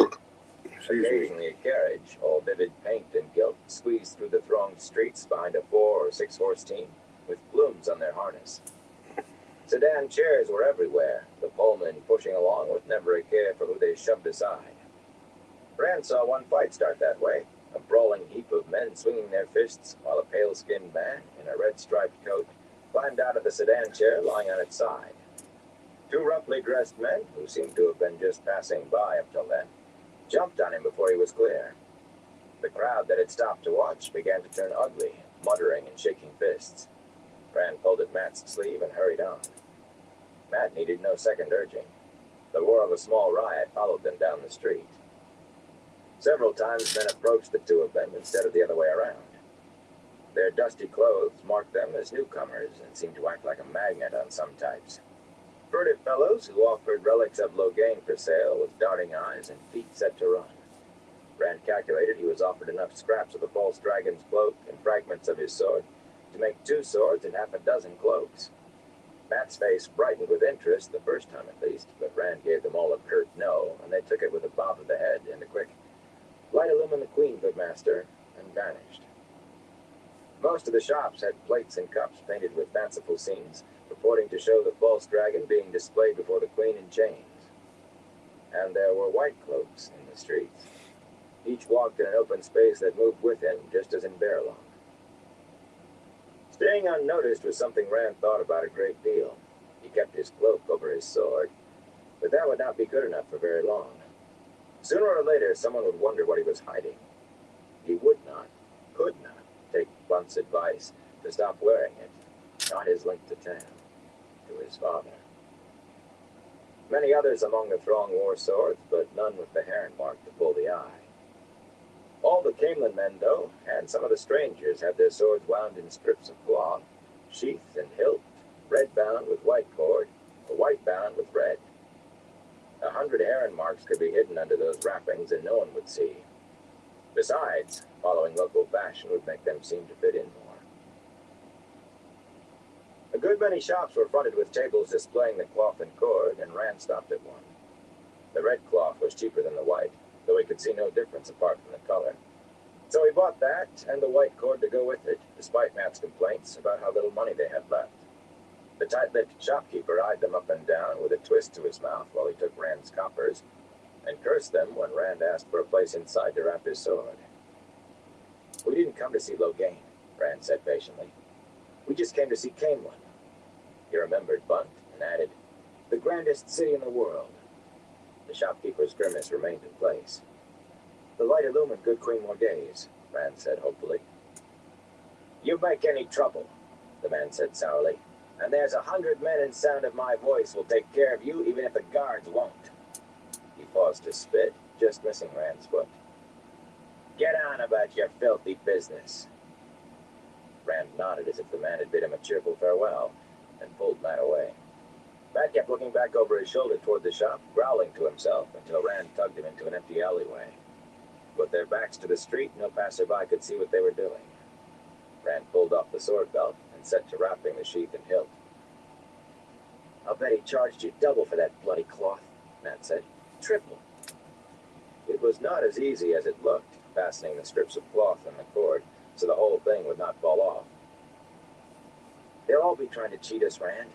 Occasionally a carriage, all vivid paint and gilt, squeezed through the thronged streets behind a 4- or 6-horse team, with plumes on their harness. Sedan chairs were everywhere, the Pullman pushing along with never a care for who they shoved aside. Rand saw one fight start that way, a brawling heap of men swinging their fists while a pale-skinned man in a red-striped coat climbed out of the sedan chair lying on its side. Two roughly dressed men, who seemed to have been just passing by up till then, jumped on him before he was clear. The crowd that had stopped to watch began to turn ugly, muttering and shaking fists. Rand pulled at Matt's sleeve and hurried on. Matt needed no second urging. The roar of a small riot followed them down the street. Several times men approached the two of them instead of the other way around. Their dusty clothes marked them as newcomers and seemed to act like a magnet on some types. Furtive fellows who offered relics of Loghain for sale with darting eyes and feet set to run. Rand calculated he was offered enough scraps of the false dragon's cloak and fragments of his sword to make 2 swords and half a dozen cloaks. Matt's face brightened with interest the first time at least, but Rand gave them all a curt no, and they took it with a bob of the head and a quick, "Light illumine the Queen, good master," and vanished. Most of the shops had plates and cups painted with fanciful scenes, purporting to show the false dragon being displayed before the Queen in chains. And there were white cloaks in the streets. Each walked in an open space that moved with him, just as in Baerlon. Staying unnoticed was something Rand thought about a great deal. He kept his cloak over his sword, but that would not be good enough for very long. Sooner or later, someone would wonder what he was hiding. He would not, could not, take Blunt's advice to stop wearing it, not his link to Tam, to his father. Many others among the throng wore swords, but none with the heron mark to pull the eye. All the Caemlyn men, though, and some of the strangers, had their swords wound in strips of cloth, sheathed and hilt, red bound with white cord, or white bound with red. 100 heron marks could be hidden under those wrappings, and no one would see. Besides, following local fashion would make them seem to fit in more. A good many shops were fronted with tables displaying the cloth and cord, and Rand stopped at one. The red cloth was cheaper than the white, though he could see no difference apart from the color. So he bought that and the white cord to go with it, despite Matt's complaints about how little money they had left. The tight-lipped shopkeeper eyed them up and down with a twist to his mouth while he took Rand's coppers, and cursed them when Rand asked for a place inside to wrap his sword. "We didn't come to see Loghain," Rand said patiently. "We just came to see Caemlyn." He remembered Bunt and added, "The grandest city in the world." The shopkeeper's grimace remained in place. "The light illumine good Queen Morgase," Rand said hopefully. "You make any trouble," the man said sourly, "and there's 100 men in sound of my voice will take care of you even if the guards won't." He paused to spit, just missing Rand's foot. Get on about your filthy business. Rand nodded as if the man had bid him a cheerful farewell, and pulled Matt away. Matt kept looking back over his shoulder toward the shop, growling to himself until Rand tugged him into an empty alleyway. With their backs to the street, no passerby could see what they were doing. Rand pulled off the sword belt and set to wrapping the sheath and hilt. I'll bet he charged you double for that bloody cloth, Matt said. Triple. It was not as easy as it looked, fastening the strips of cloth and the cord so the whole thing would not fall off. They'll all be trying to cheat us, Rand.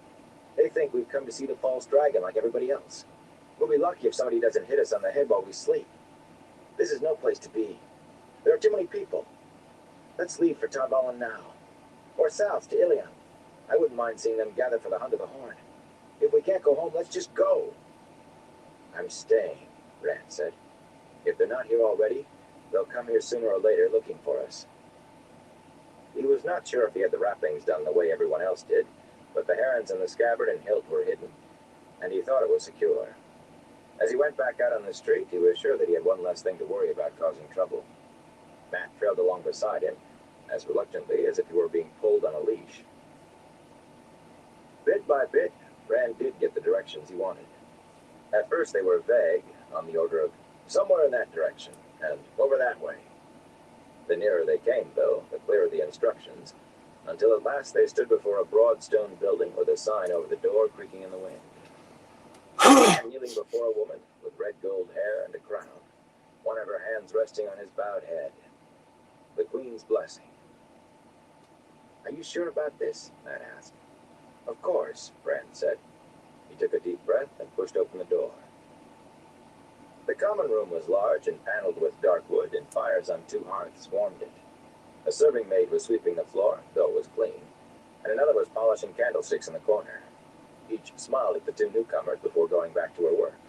They think we've come to see the false dragon like everybody else. We'll be lucky if somebody doesn't hit us on the head while we sleep. This is no place to be. There are too many people. Let's leave for Tarballen now. Or south to Ilion. I wouldn't mind seeing them gather for the Hunt of the Horn. If we can't go home, let's just go. I'm staying, Rand said. If they're not here already, they'll come here sooner or later looking for us. He was not sure if he had the wrappings done the way everyone else did, but the herons and the scabbard and hilt were hidden, and he thought it was secure. As he went back out on the street, he was sure that he had one less thing to worry about causing trouble. Matt trailed along beside him, as reluctantly as if he were being pulled on a leash. Bit by bit, Rand did get the directions he wanted. At first they were vague, on the order of somewhere in that direction, and over that way. The nearer they came, though, the clearer the instructions, until at last they stood before a broad stone building with a sign over the door creaking in the wind. And kneeling before a woman with red gold hair and a crown, one of her hands resting on his bowed head. The Queen's blessing. Are you sure about this? Matt asked. Of course, Rand said. He took a deep breath and pushed open the door. The common room was large and paneled with dark wood, and fires on two hearths warmed it. A serving maid was sweeping the floor, though it was clean, and another was polishing candlesticks in the corner. Each smiled at the two newcomers before going back to her work.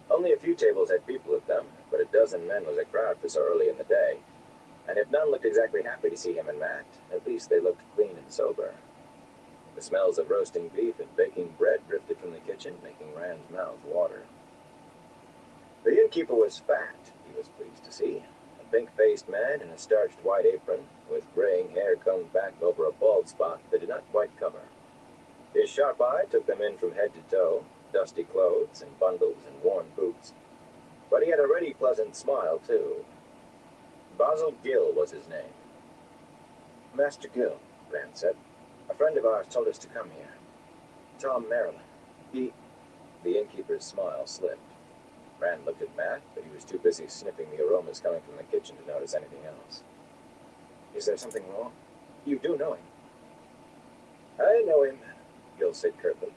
Only a few tables had people at them, but a dozen men was a crowd for so early in the day, and if none looked exactly happy to see him and Matt, at least they looked clean and sober. The smells of roasting beef and baking bread drifted from the kitchen, making Rand's mouth water. The innkeeper was fat, he was pleased to see, a pink-faced man in a starched white apron, with graying hair combed back over a bald spot that did not quite cover. His sharp eye took them in from head to toe, dusty clothes and bundles and worn boots. But he had a ready, pleasant smile, too. Basil Gill was his name. Master Gill, Rand said. A friend of ours told us to come here. Tom Maryland. The innkeeper's smile slipped. Rand looked at Matt, but he was too busy sniffing the aromas coming from the kitchen to notice anything else. Is there something wrong? You do know him. I know him, Gill said curtly.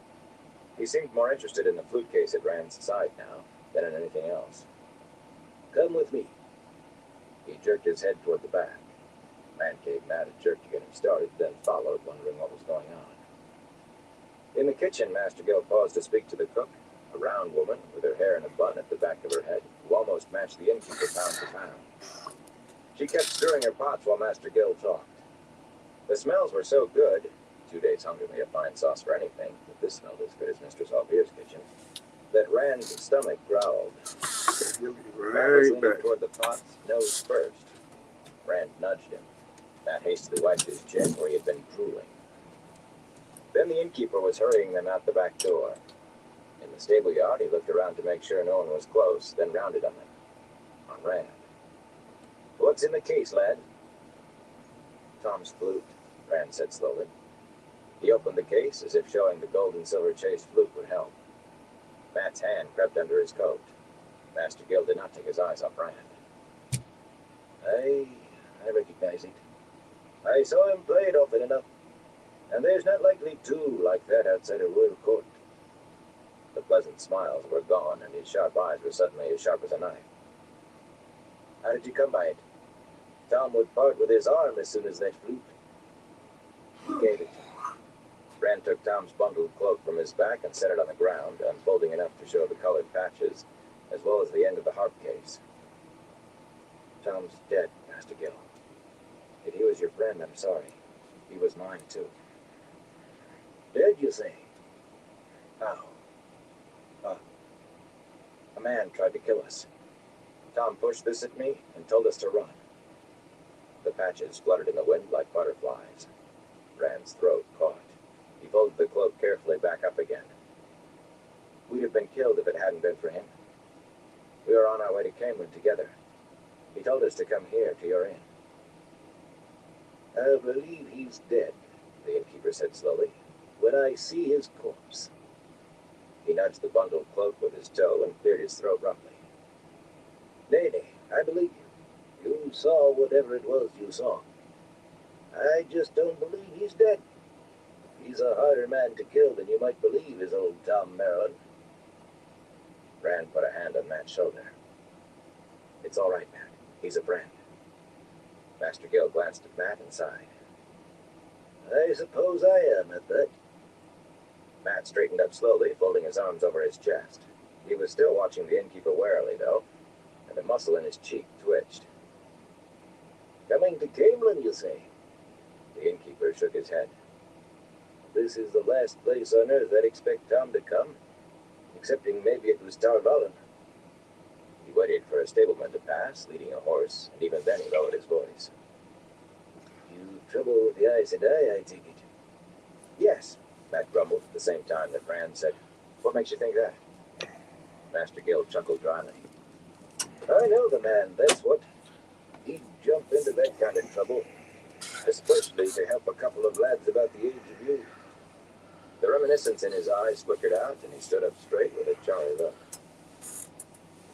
He seemed more interested in the flute case at Rand's side now than in anything else. Come with me. He jerked his head toward the back. Rand gave Matt a jerk to get him started, then followed, wondering what was going on. In the kitchen, Master Gill paused to speak to the cook, a round woman with her hair in a bun at the back of her head, who almost matched the innkeeper pound for pound. She kept stirring her pots while Master Gill talked. The smells were so good, 2 days' hunger made a fine sauce for anything, but this smelled as good as Mistress Alvere's kitchen, that Rand's stomach growled. You'll be Matt was right leaning back. toward the pots, nose first. Rand nudged him. Matt hastily wiped his chin where he had been drooling. Then the innkeeper was hurrying them out the back door. In the stable yard, he looked around to make sure no one was close, then rounded on them. On Rand. What's in the case, lad? Tom's flute, Rand said slowly. He opened the case as if showing the gold and silver chased flute would help. Matt's hand crept under his coat. Master Gill did not take his eyes off Rand. I recognize it. I saw him play it often enough. And there's not likely two like that outside a royal court. The pleasant smiles were gone, and his sharp eyes were suddenly as sharp as a knife. How did you come by it? Tom would part with his arm as soon as that flute. He gave it. Rand took Tom's bundled cloak from his back and set it on the ground, unfolding enough to show the colored patches, as well as the end of the harp case. Tom's dead, Master Gill. If he was your friend, I'm sorry. He was mine, too. Dead, you say? How? A man tried to kill us. Tom pushed this at me and told us to run. The patches fluttered in the wind like butterflies. Rand's throat caught. He folded the cloak carefully back up again. We'd have been killed if it hadn't been for him. We were on our way to Camelin together. He told us to come here to your inn. I believe he's dead, the innkeeper said slowly, when I see his corpse. He nudged the bundled cloak with his toe and cleared his throat roughly. Nay, I believe you. You saw whatever it was you saw. I just don't believe he's dead. He's a harder man to kill than you might believe, is old Tom Merrilin. Rand put a hand on Matt's shoulder. It's all right, Matt. He's a friend. Master Gill glanced at Matt and sighed. I suppose I am at that. Matt straightened up slowly, folding his arms over his chest. He was still watching the innkeeper warily, though, and a muscle in his cheek twitched. Coming to Camelin, you say? The innkeeper shook his head. This is the last place on earth I'd expect Tom to come, excepting maybe it was Tarvallen. He waited for a stableman to pass, leading a horse, and even then he lowered his voice. You trouble with the Aes Sedai, I take it? Yes, Matt grumbled at the same time that Rand said, What makes you think that? Master Gill chuckled dryly. I know the man, that's what. He'd jump into that kind of trouble, especially to help a couple of lads about the age of you. The reminiscence in his eyes flickered out, and he stood up straight with a jolly look.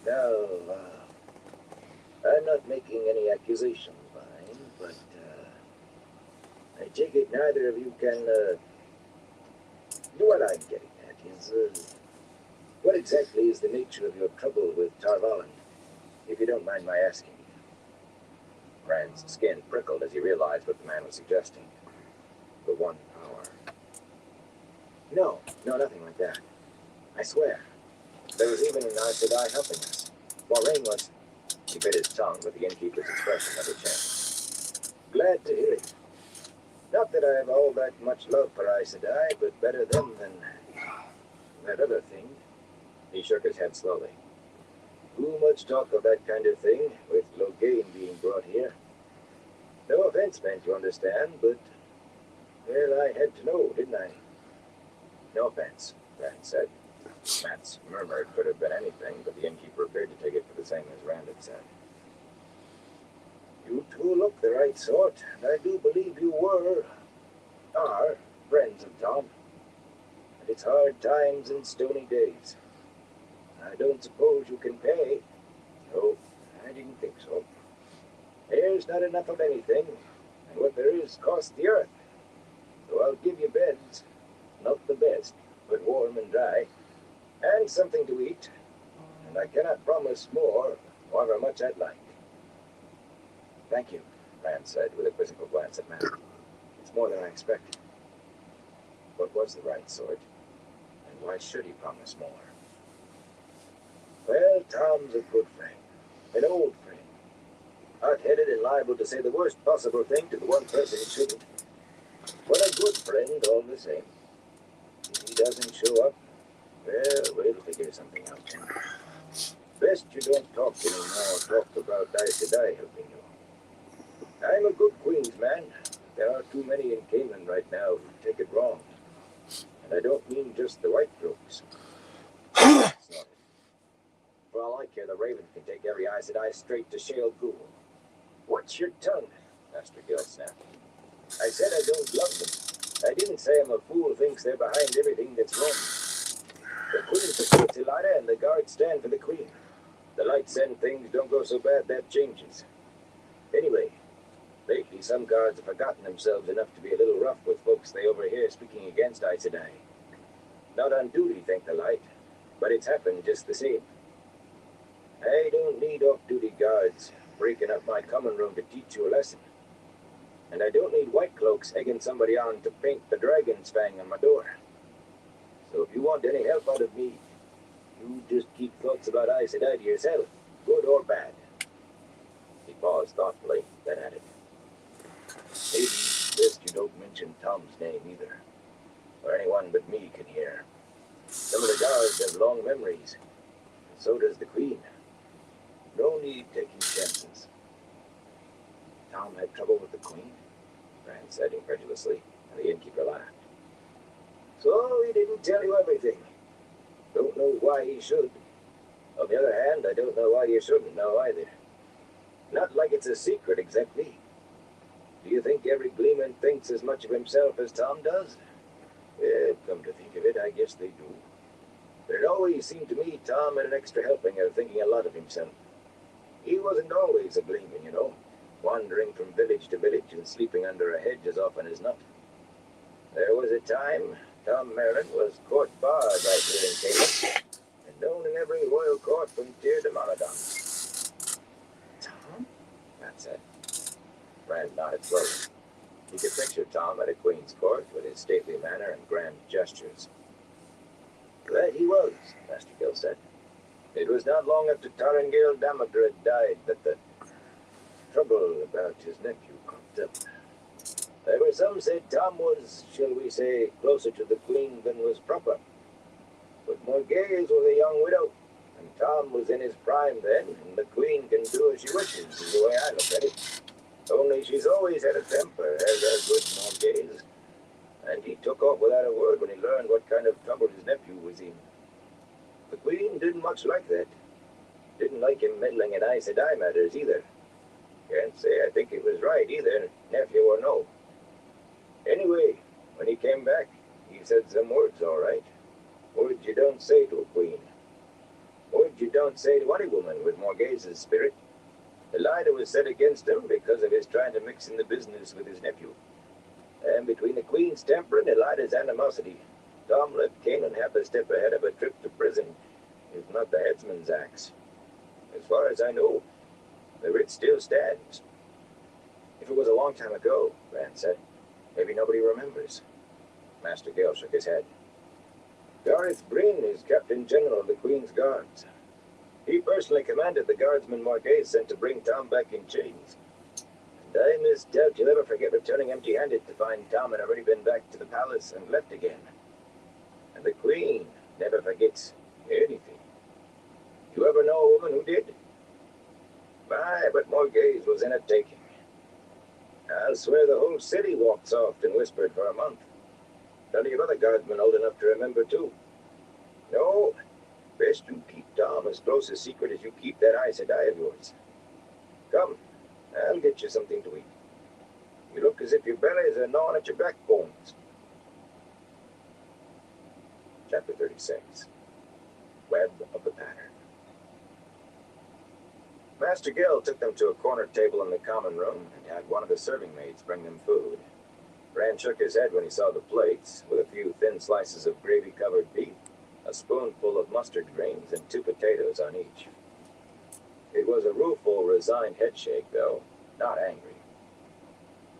Now, I'm not making any accusations, mind, but I take it neither of you can, what I'm getting at is, what exactly is the nature of your trouble with Tarvallen, if you don't mind my asking? Rand's skin prickled as he realized what the man was suggesting. The one power. No, nothing like that. I swear. There was even an Aes Sedai helping us. Moraine was... He bit his tongue, but the innkeeper's expression never changed. Glad to hear it. Not that I have all that much love for Aes Sedai, but better them than that other thing. He shook his head slowly. Too much talk of that kind of thing, with Loghain being brought here. No offense meant, you understand, but... Well, I had to know, didn't I? No offense, Rand said. Matt's murmur could have been anything, but the innkeeper appeared to take it for the same as Rand had said. You two look the right sort, and I do believe you are, friends of Tom. And it's hard times and stony days. I don't suppose you can pay. No, I didn't think so. There's not enough of anything, and what there is costs the earth. So I'll give you beds, not the best, but warm and dry, and something to eat, and I cannot promise more, however much I'd like. Thank you, Rand said with a quizzical glance at Matt. It's more than I expected. What was the right sort, and why should he promise more? Well, Tom's a good friend, an old friend. Hot-headed and liable to say the worst possible thing to the one person he shouldn't. But a good friend all the same. If he doesn't show up, well, we'll figure something out. Best you don't talk anymore, talk about Aes Sedai helping you. I'm a good Queen's man. There are too many in Camelin right now who take it wrong. And I don't mean just the white folks. For all I care, the Raven can take every Aes Sedai straight to Shale Ghul. Watch your tongue, Master Gill snapped. I said I don't love them. I didn't say I'm a fool who thinks they're behind everything that's wrong. The Queen supports Elida and the guards stand for the Queen. The lights send things don't go so bad, that changes. Anyway, lately some guards have forgotten themselves enough to be a little rough with folks they overhear speaking against Aes Sedai. Not on duty, thank the light, but it's happened just the same. I don't need off-duty guards breaking up my common room to teach you a lesson. And I don't need white cloaks egging somebody on to paint the dragon's fang on my door. So if you want any help out of me, you just keep thoughts about Aes Sedai to yourself, good or bad. He paused thoughtfully, then added, maybe it's best you don't mention Tom's name either, or anyone but me can hear. Some of the guards have long memories, and so does the Queen. No need taking chances. Tom had trouble with the Queen? Rand said incredulously, and the innkeeper laughed. So he didn't tell you everything. Don't know why he should. On the other hand, I don't know why you shouldn't know either. Not like it's a secret exactly. Do you think every Gleeman thinks as much of himself as Tom does? Well, come to think of it, I guess they do. But it always seemed to me Tom had an extra helping of thinking a lot of himself. He wasn't always a Gleeman, you know, wandering from village to village and sleeping under a hedge as often as not. There was a time Tom Merrin was court barred right here in Caleb, and known in every royal court from Tyr to Moradon. Tom? Matt said. Rand nodded slowly. He could picture Tom at a queen's court with his stately manner and grand gestures. That he was, Master Gill said. It was not long after Tarangale Damager had died that the trouble about his nephew cropped up. There were some said Tom was, shall we say, closer to the Queen than was proper. But Morghese was a young widow, and Tom was in his prime then, and the Queen can do as she wishes, is the way I look at it. Only she's always had a temper, as our good Morghese. And he took off without a word when he learned what kind of trouble his nephew was in. The Queen didn't much like that. Didn't like him meddling in Aes Sedai matters either. Can't say I think it was right either, nephew or no. Anyway, when he came back, he said some words, all right. Words you don't say to a queen. Words you don't say to any woman with Morghese's spirit. Elida was set against him because of his trying to mix in the business with his nephew. And between the Queen's temper and Elida's animosity, Tom left Canaan half a step ahead of a trip to prison, if not the headsman's axe. As far as I know, the writ still stands. If it was a long time ago, Rand said, maybe nobody remembers. Master Gale shook his head. Gareth Bryn is Captain General of the Queen's Guards. He personally commanded the guardsmen Morghese sent to bring Tom back in chains. And I misdoubt you'll ever forget returning empty-handed to find Tom had already been back to the palace and left again. And the Queen never forgets anything. You ever know a woman who did? My, but Morghese was in a taking. I'll swear the whole city walked soft and whispered for a month. Plenty of other guardsmen old enough to remember, too. No, best you keep Tom as close a secret as you keep that Aes Sedai of yours. Come, I'll get you something to eat. You look as if your bellies are gnawing at your backbones. Chapter 36. Web of the Pattern. Master Gill took them to a corner table in the common room and had one of the serving maids bring them food. Rand shook his head when he saw the plates, with a few thin slices of gravy-covered beef, a spoonful of mustard greens, and 2 potatoes on each. It was a rueful, resigned headshake, though, not angry.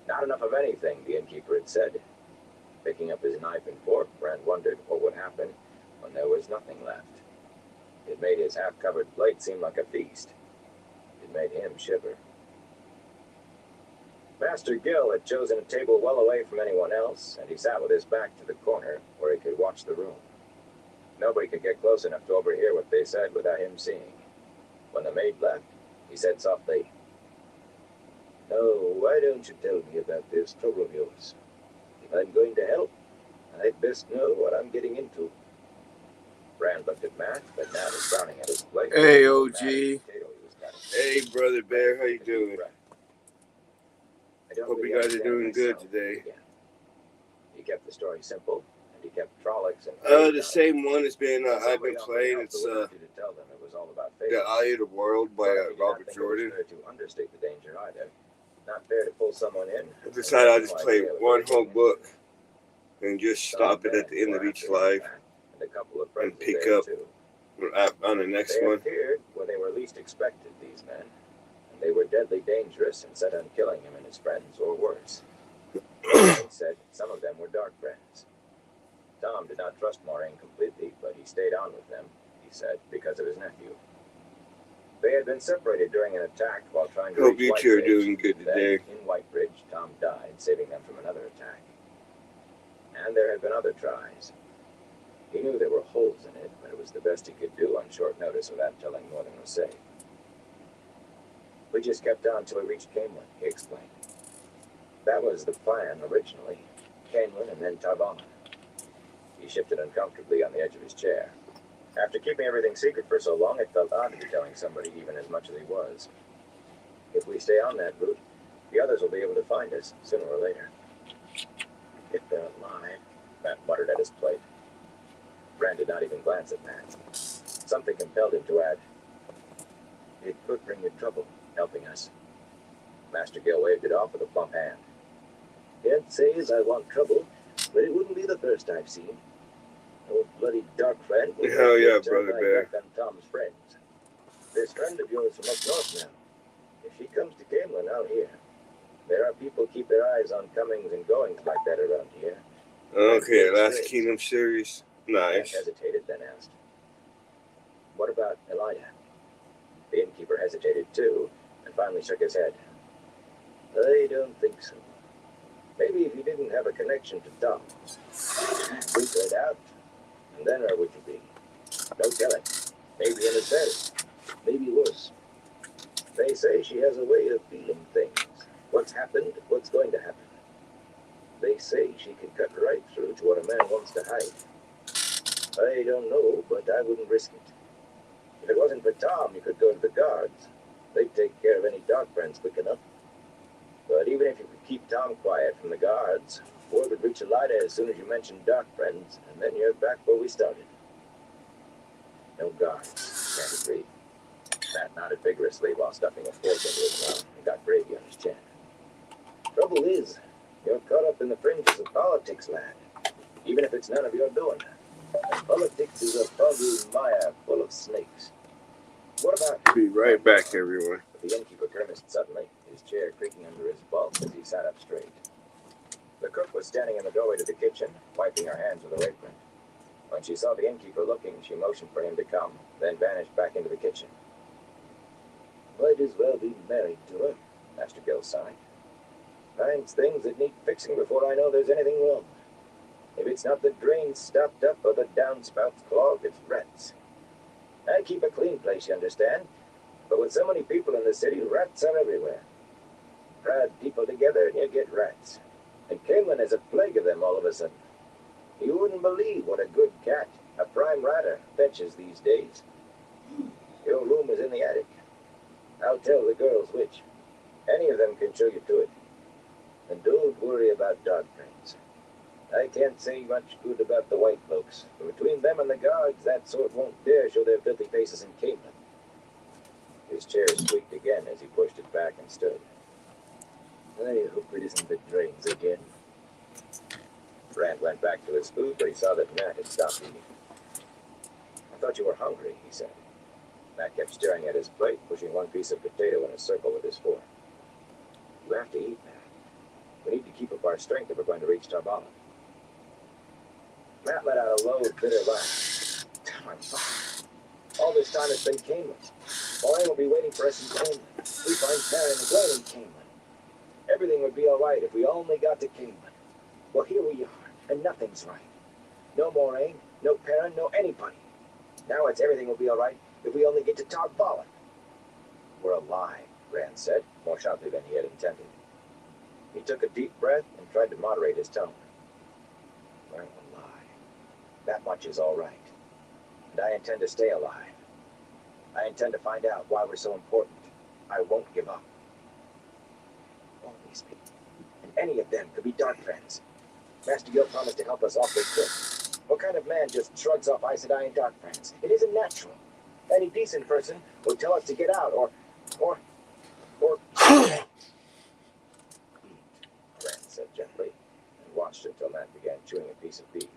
Not enough of anything, the innkeeper had said. Picking up his knife and fork, Rand wondered what would happen when there was nothing left. It made his half-covered plate seem like a feast. It made him shiver. Master Gill had chosen a table well away from anyone else, and he sat with his back to the corner where he could watch the room. Nobody could get close enough to overhear what they said without him seeing. When the maid left, he said softly, "Oh, why don't you tell me about this trouble of yours? If I'm going to help, I'd best know what I'm getting into." Rand looked at Matt, but Matt was frowning at his plate. Hey, OG. Hey, Brother Bear. How you doing? Hope you guys are doing good today. He kept the story simple, and he kept Trollocs and... The same one has been, I've been playing. It's, The Eye of the World by Robert Jordan. To understate the danger either. Not fair to pull someone in. I decided I'll just play one whole book and just stop it at the end of each life and pick up on the next one. They appeared when they were least expected, these men. And they were deadly dangerous and set on killing him and his friends, or worse. He said some of them were dark friends. Tom did not trust Moraine completely, but he stayed on with them, he said, because of his nephew. They had been separated during an attack while trying to Hope you two are doing good today. In Whitebridge, Tom died, saving them from another attack. And there had been other tries. He knew there were holes in it, but it was the best he could do on short notice without telling more than was safe. We just kept on till we reached Camelin, he explained. That was the plan originally. Camelin and then Tarbana. He shifted uncomfortably on the edge of his chair. After keeping everything secret for so long, it felt odd to be telling somebody even as much as he was. If we stay on that route, the others will be able to find us, sooner or later. If they're alive, Matt muttered at his plate. Rand did not even glance at Matt. Something compelled him to add, "It could bring you trouble, helping us." Master Gill waved it off with a plump hand. "Can't say as I want trouble, but it wouldn't be the first I've seen. Old bloody dark friend. Hell yeah, Brother Bear. On Tom's friends. This friend of yours from up north now. If she comes to Camelin out here, there are people keep their eyes on comings and goings like that around here." Okay, Last Kingdom series. Matt Nice. hesitated, then asked, "What about Elijah?" The innkeeper hesitated too, and finally shook his head. "I don't think so. Maybe if he didn't have a connection to Tom. We could out, and then where would you be? No telling. Maybe in his bed. Maybe worse. They say she has a way of feeling things. What's happened, what's going to happen. They say she can cut right through to what a man wants to hide. I don't know, but I wouldn't risk it. If it wasn't for Tom, you could go to the guards. They'd take care of any dark friends quick enough. But even if you could keep Tom quiet from the guards, word would reach Elida as soon as you mentioned dark friends, and then you're back where we started." "No guards," Rand agreed. Matt nodded vigorously while stuffing a fork into his mouth and got gravy on his chin. "Trouble is, you're caught up in the fringes of politics, lad. Even if it's none of your doing. And politics is a foggy mire full of snakes. What about..." Be right back, everyone. The innkeeper grimaced suddenly, his chair creaking under his bulk as he sat up straight. The cook was standing in the doorway to the kitchen, wiping her hands with her apron. When she saw the innkeeper looking, she motioned for him to come, then vanished back into the kitchen. "Might as well be married to her," Master Gill sighed. "Finds things that need fixing before I know there's anything wrong. If it's not the drains stopped up or the downspouts clogged, it's rats. I keep a clean place, you understand, but with so many people in the city, rats are everywhere. Crowd people together and you get rats. And Camelin has a plague of them all of a sudden. You wouldn't believe what a good cat, a prime ratter, fetches these days. Your room is in the attic. I'll tell the girls which. Any of them can show you to it. And don't worry about dark friends. I can't say much good about the white folks, but between them and the guards, that sort won't dare show their filthy faces in Camelin." His chair squeaked again as he pushed it back and stood. "I hope it isn't the drains again." Rand went back to his food, but he saw that Matt had stopped eating. "I thought you were hungry," he said. Matt kept staring at his plate, pushing one piece of potato in a circle with his fork. "You have to eat, Matt. We need to keep up our strength if we're going to reach Tarbala." Matt let out a low, bitter laugh. "All this time it's been Camelin. Moraine will be waiting for us in Camelin. We find Perrin and Glenn in Camelin. Everything would be all right if we only got to Camelin. Well, here we are, and nothing's right. No Moraine, no Perrin, no anybody. Now it's everything will be all right if we only get to Tarbala." "We're alive," Rand said, more sharply than he had intended. He took a deep breath and tried to moderate his tone. "We're alive. That much is all right. And I intend to stay alive. I intend to find out why we're so important. I won't give up. All these people, and any of them could be dark friends. Master Gill promised to help us off this trip. What kind of man just shrugs off Aes Sedai and dark friends? It isn't natural. Any decent person would tell us to get out, or... Eat," Rand said gently, and watched until Matt began chewing a piece of beef.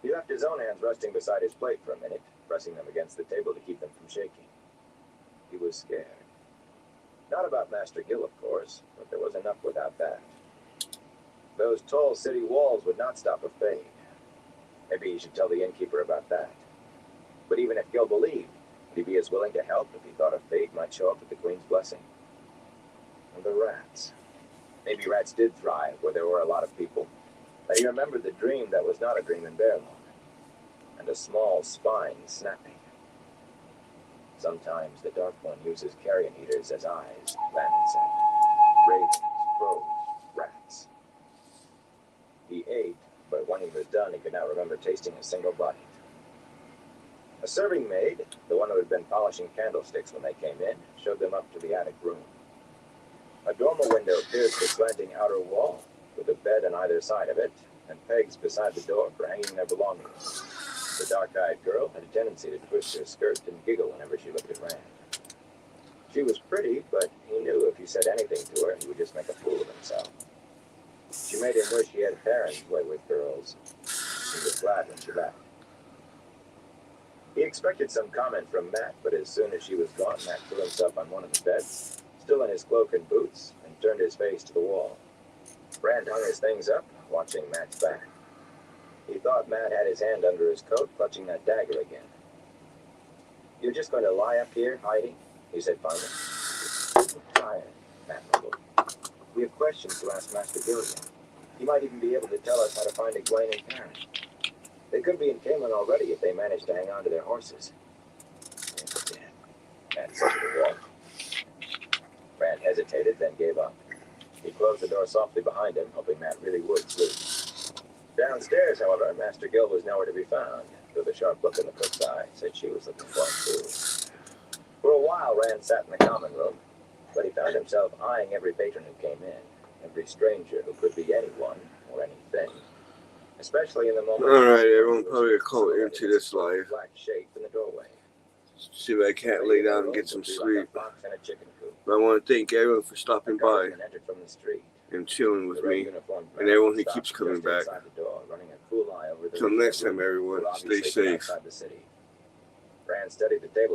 He left his own hands resting beside his plate for a minute, pressing them against the table to keep them from shaking. He was scared. Not about Master Gill, of course, but there was enough without that. Those tall city walls would not stop a Fade. Maybe he should tell the innkeeper about that. But even if Gill believed, would he be as willing to help if he thought a Fade might show up with the Queen's blessing? And the rats. Maybe rats did thrive where there were a lot of people. And he remembered the dream that was not a dream in Baerlon, and a small spine snapping. Sometimes the Dark One uses carrion eaters as eyes, Landon said. Ravens, crows, rats. He ate, but when he was done, he could not remember tasting a single bite. A serving maid, the one who had been polishing candlesticks when they came in, showed them up to the attic room. A dormer window pierced the slanting outer wall, with a bed on either side of it, and pegs beside the door for hanging their belongings. The dark-eyed girl had a tendency to twist her skirt and giggle whenever she looked at Rand. She was pretty, but he knew if he said anything to her, he would just make a fool of himself. She made him wish he had parents play with girls. He was glad when she left. He expected some comment from Matt, but as soon as she was gone, Matt threw himself on one of the beds, still in his cloak and boots, and turned his face to the wall. Rand hung his things up, watching Matt's back. He thought Matt had his hand under his coat, clutching that dagger again. "You're just going to lie up here, hiding?" he said finally. "I'm tired," Matt mumbled. "We have questions to ask Master Gilligan. He might even be able to tell us how to find Egwene and Karen. They could be in Camelin already if they manage to hang on to their horses." "Yeah," Matt said to the wall. Rand hesitated, then gave up. He closed the door softly behind him, hoping Matt really would sleep. Downstairs, however, Master Gill was nowhere to be found, though the sharp look in the cook's eye said she was looking for him too. For a while, Rand sat in the common room, but he found himself eyeing every patron who came in, every stranger who could be anyone or anything, especially in the moment. All right, everyone, probably call it into this live. Black shape in the doorway. See if I can't lay down and get some sleep. But I want to thank everyone for stopping by and chilling with me, and everyone who keeps coming back. Till next time, everyone, stay safe. Rand studied the table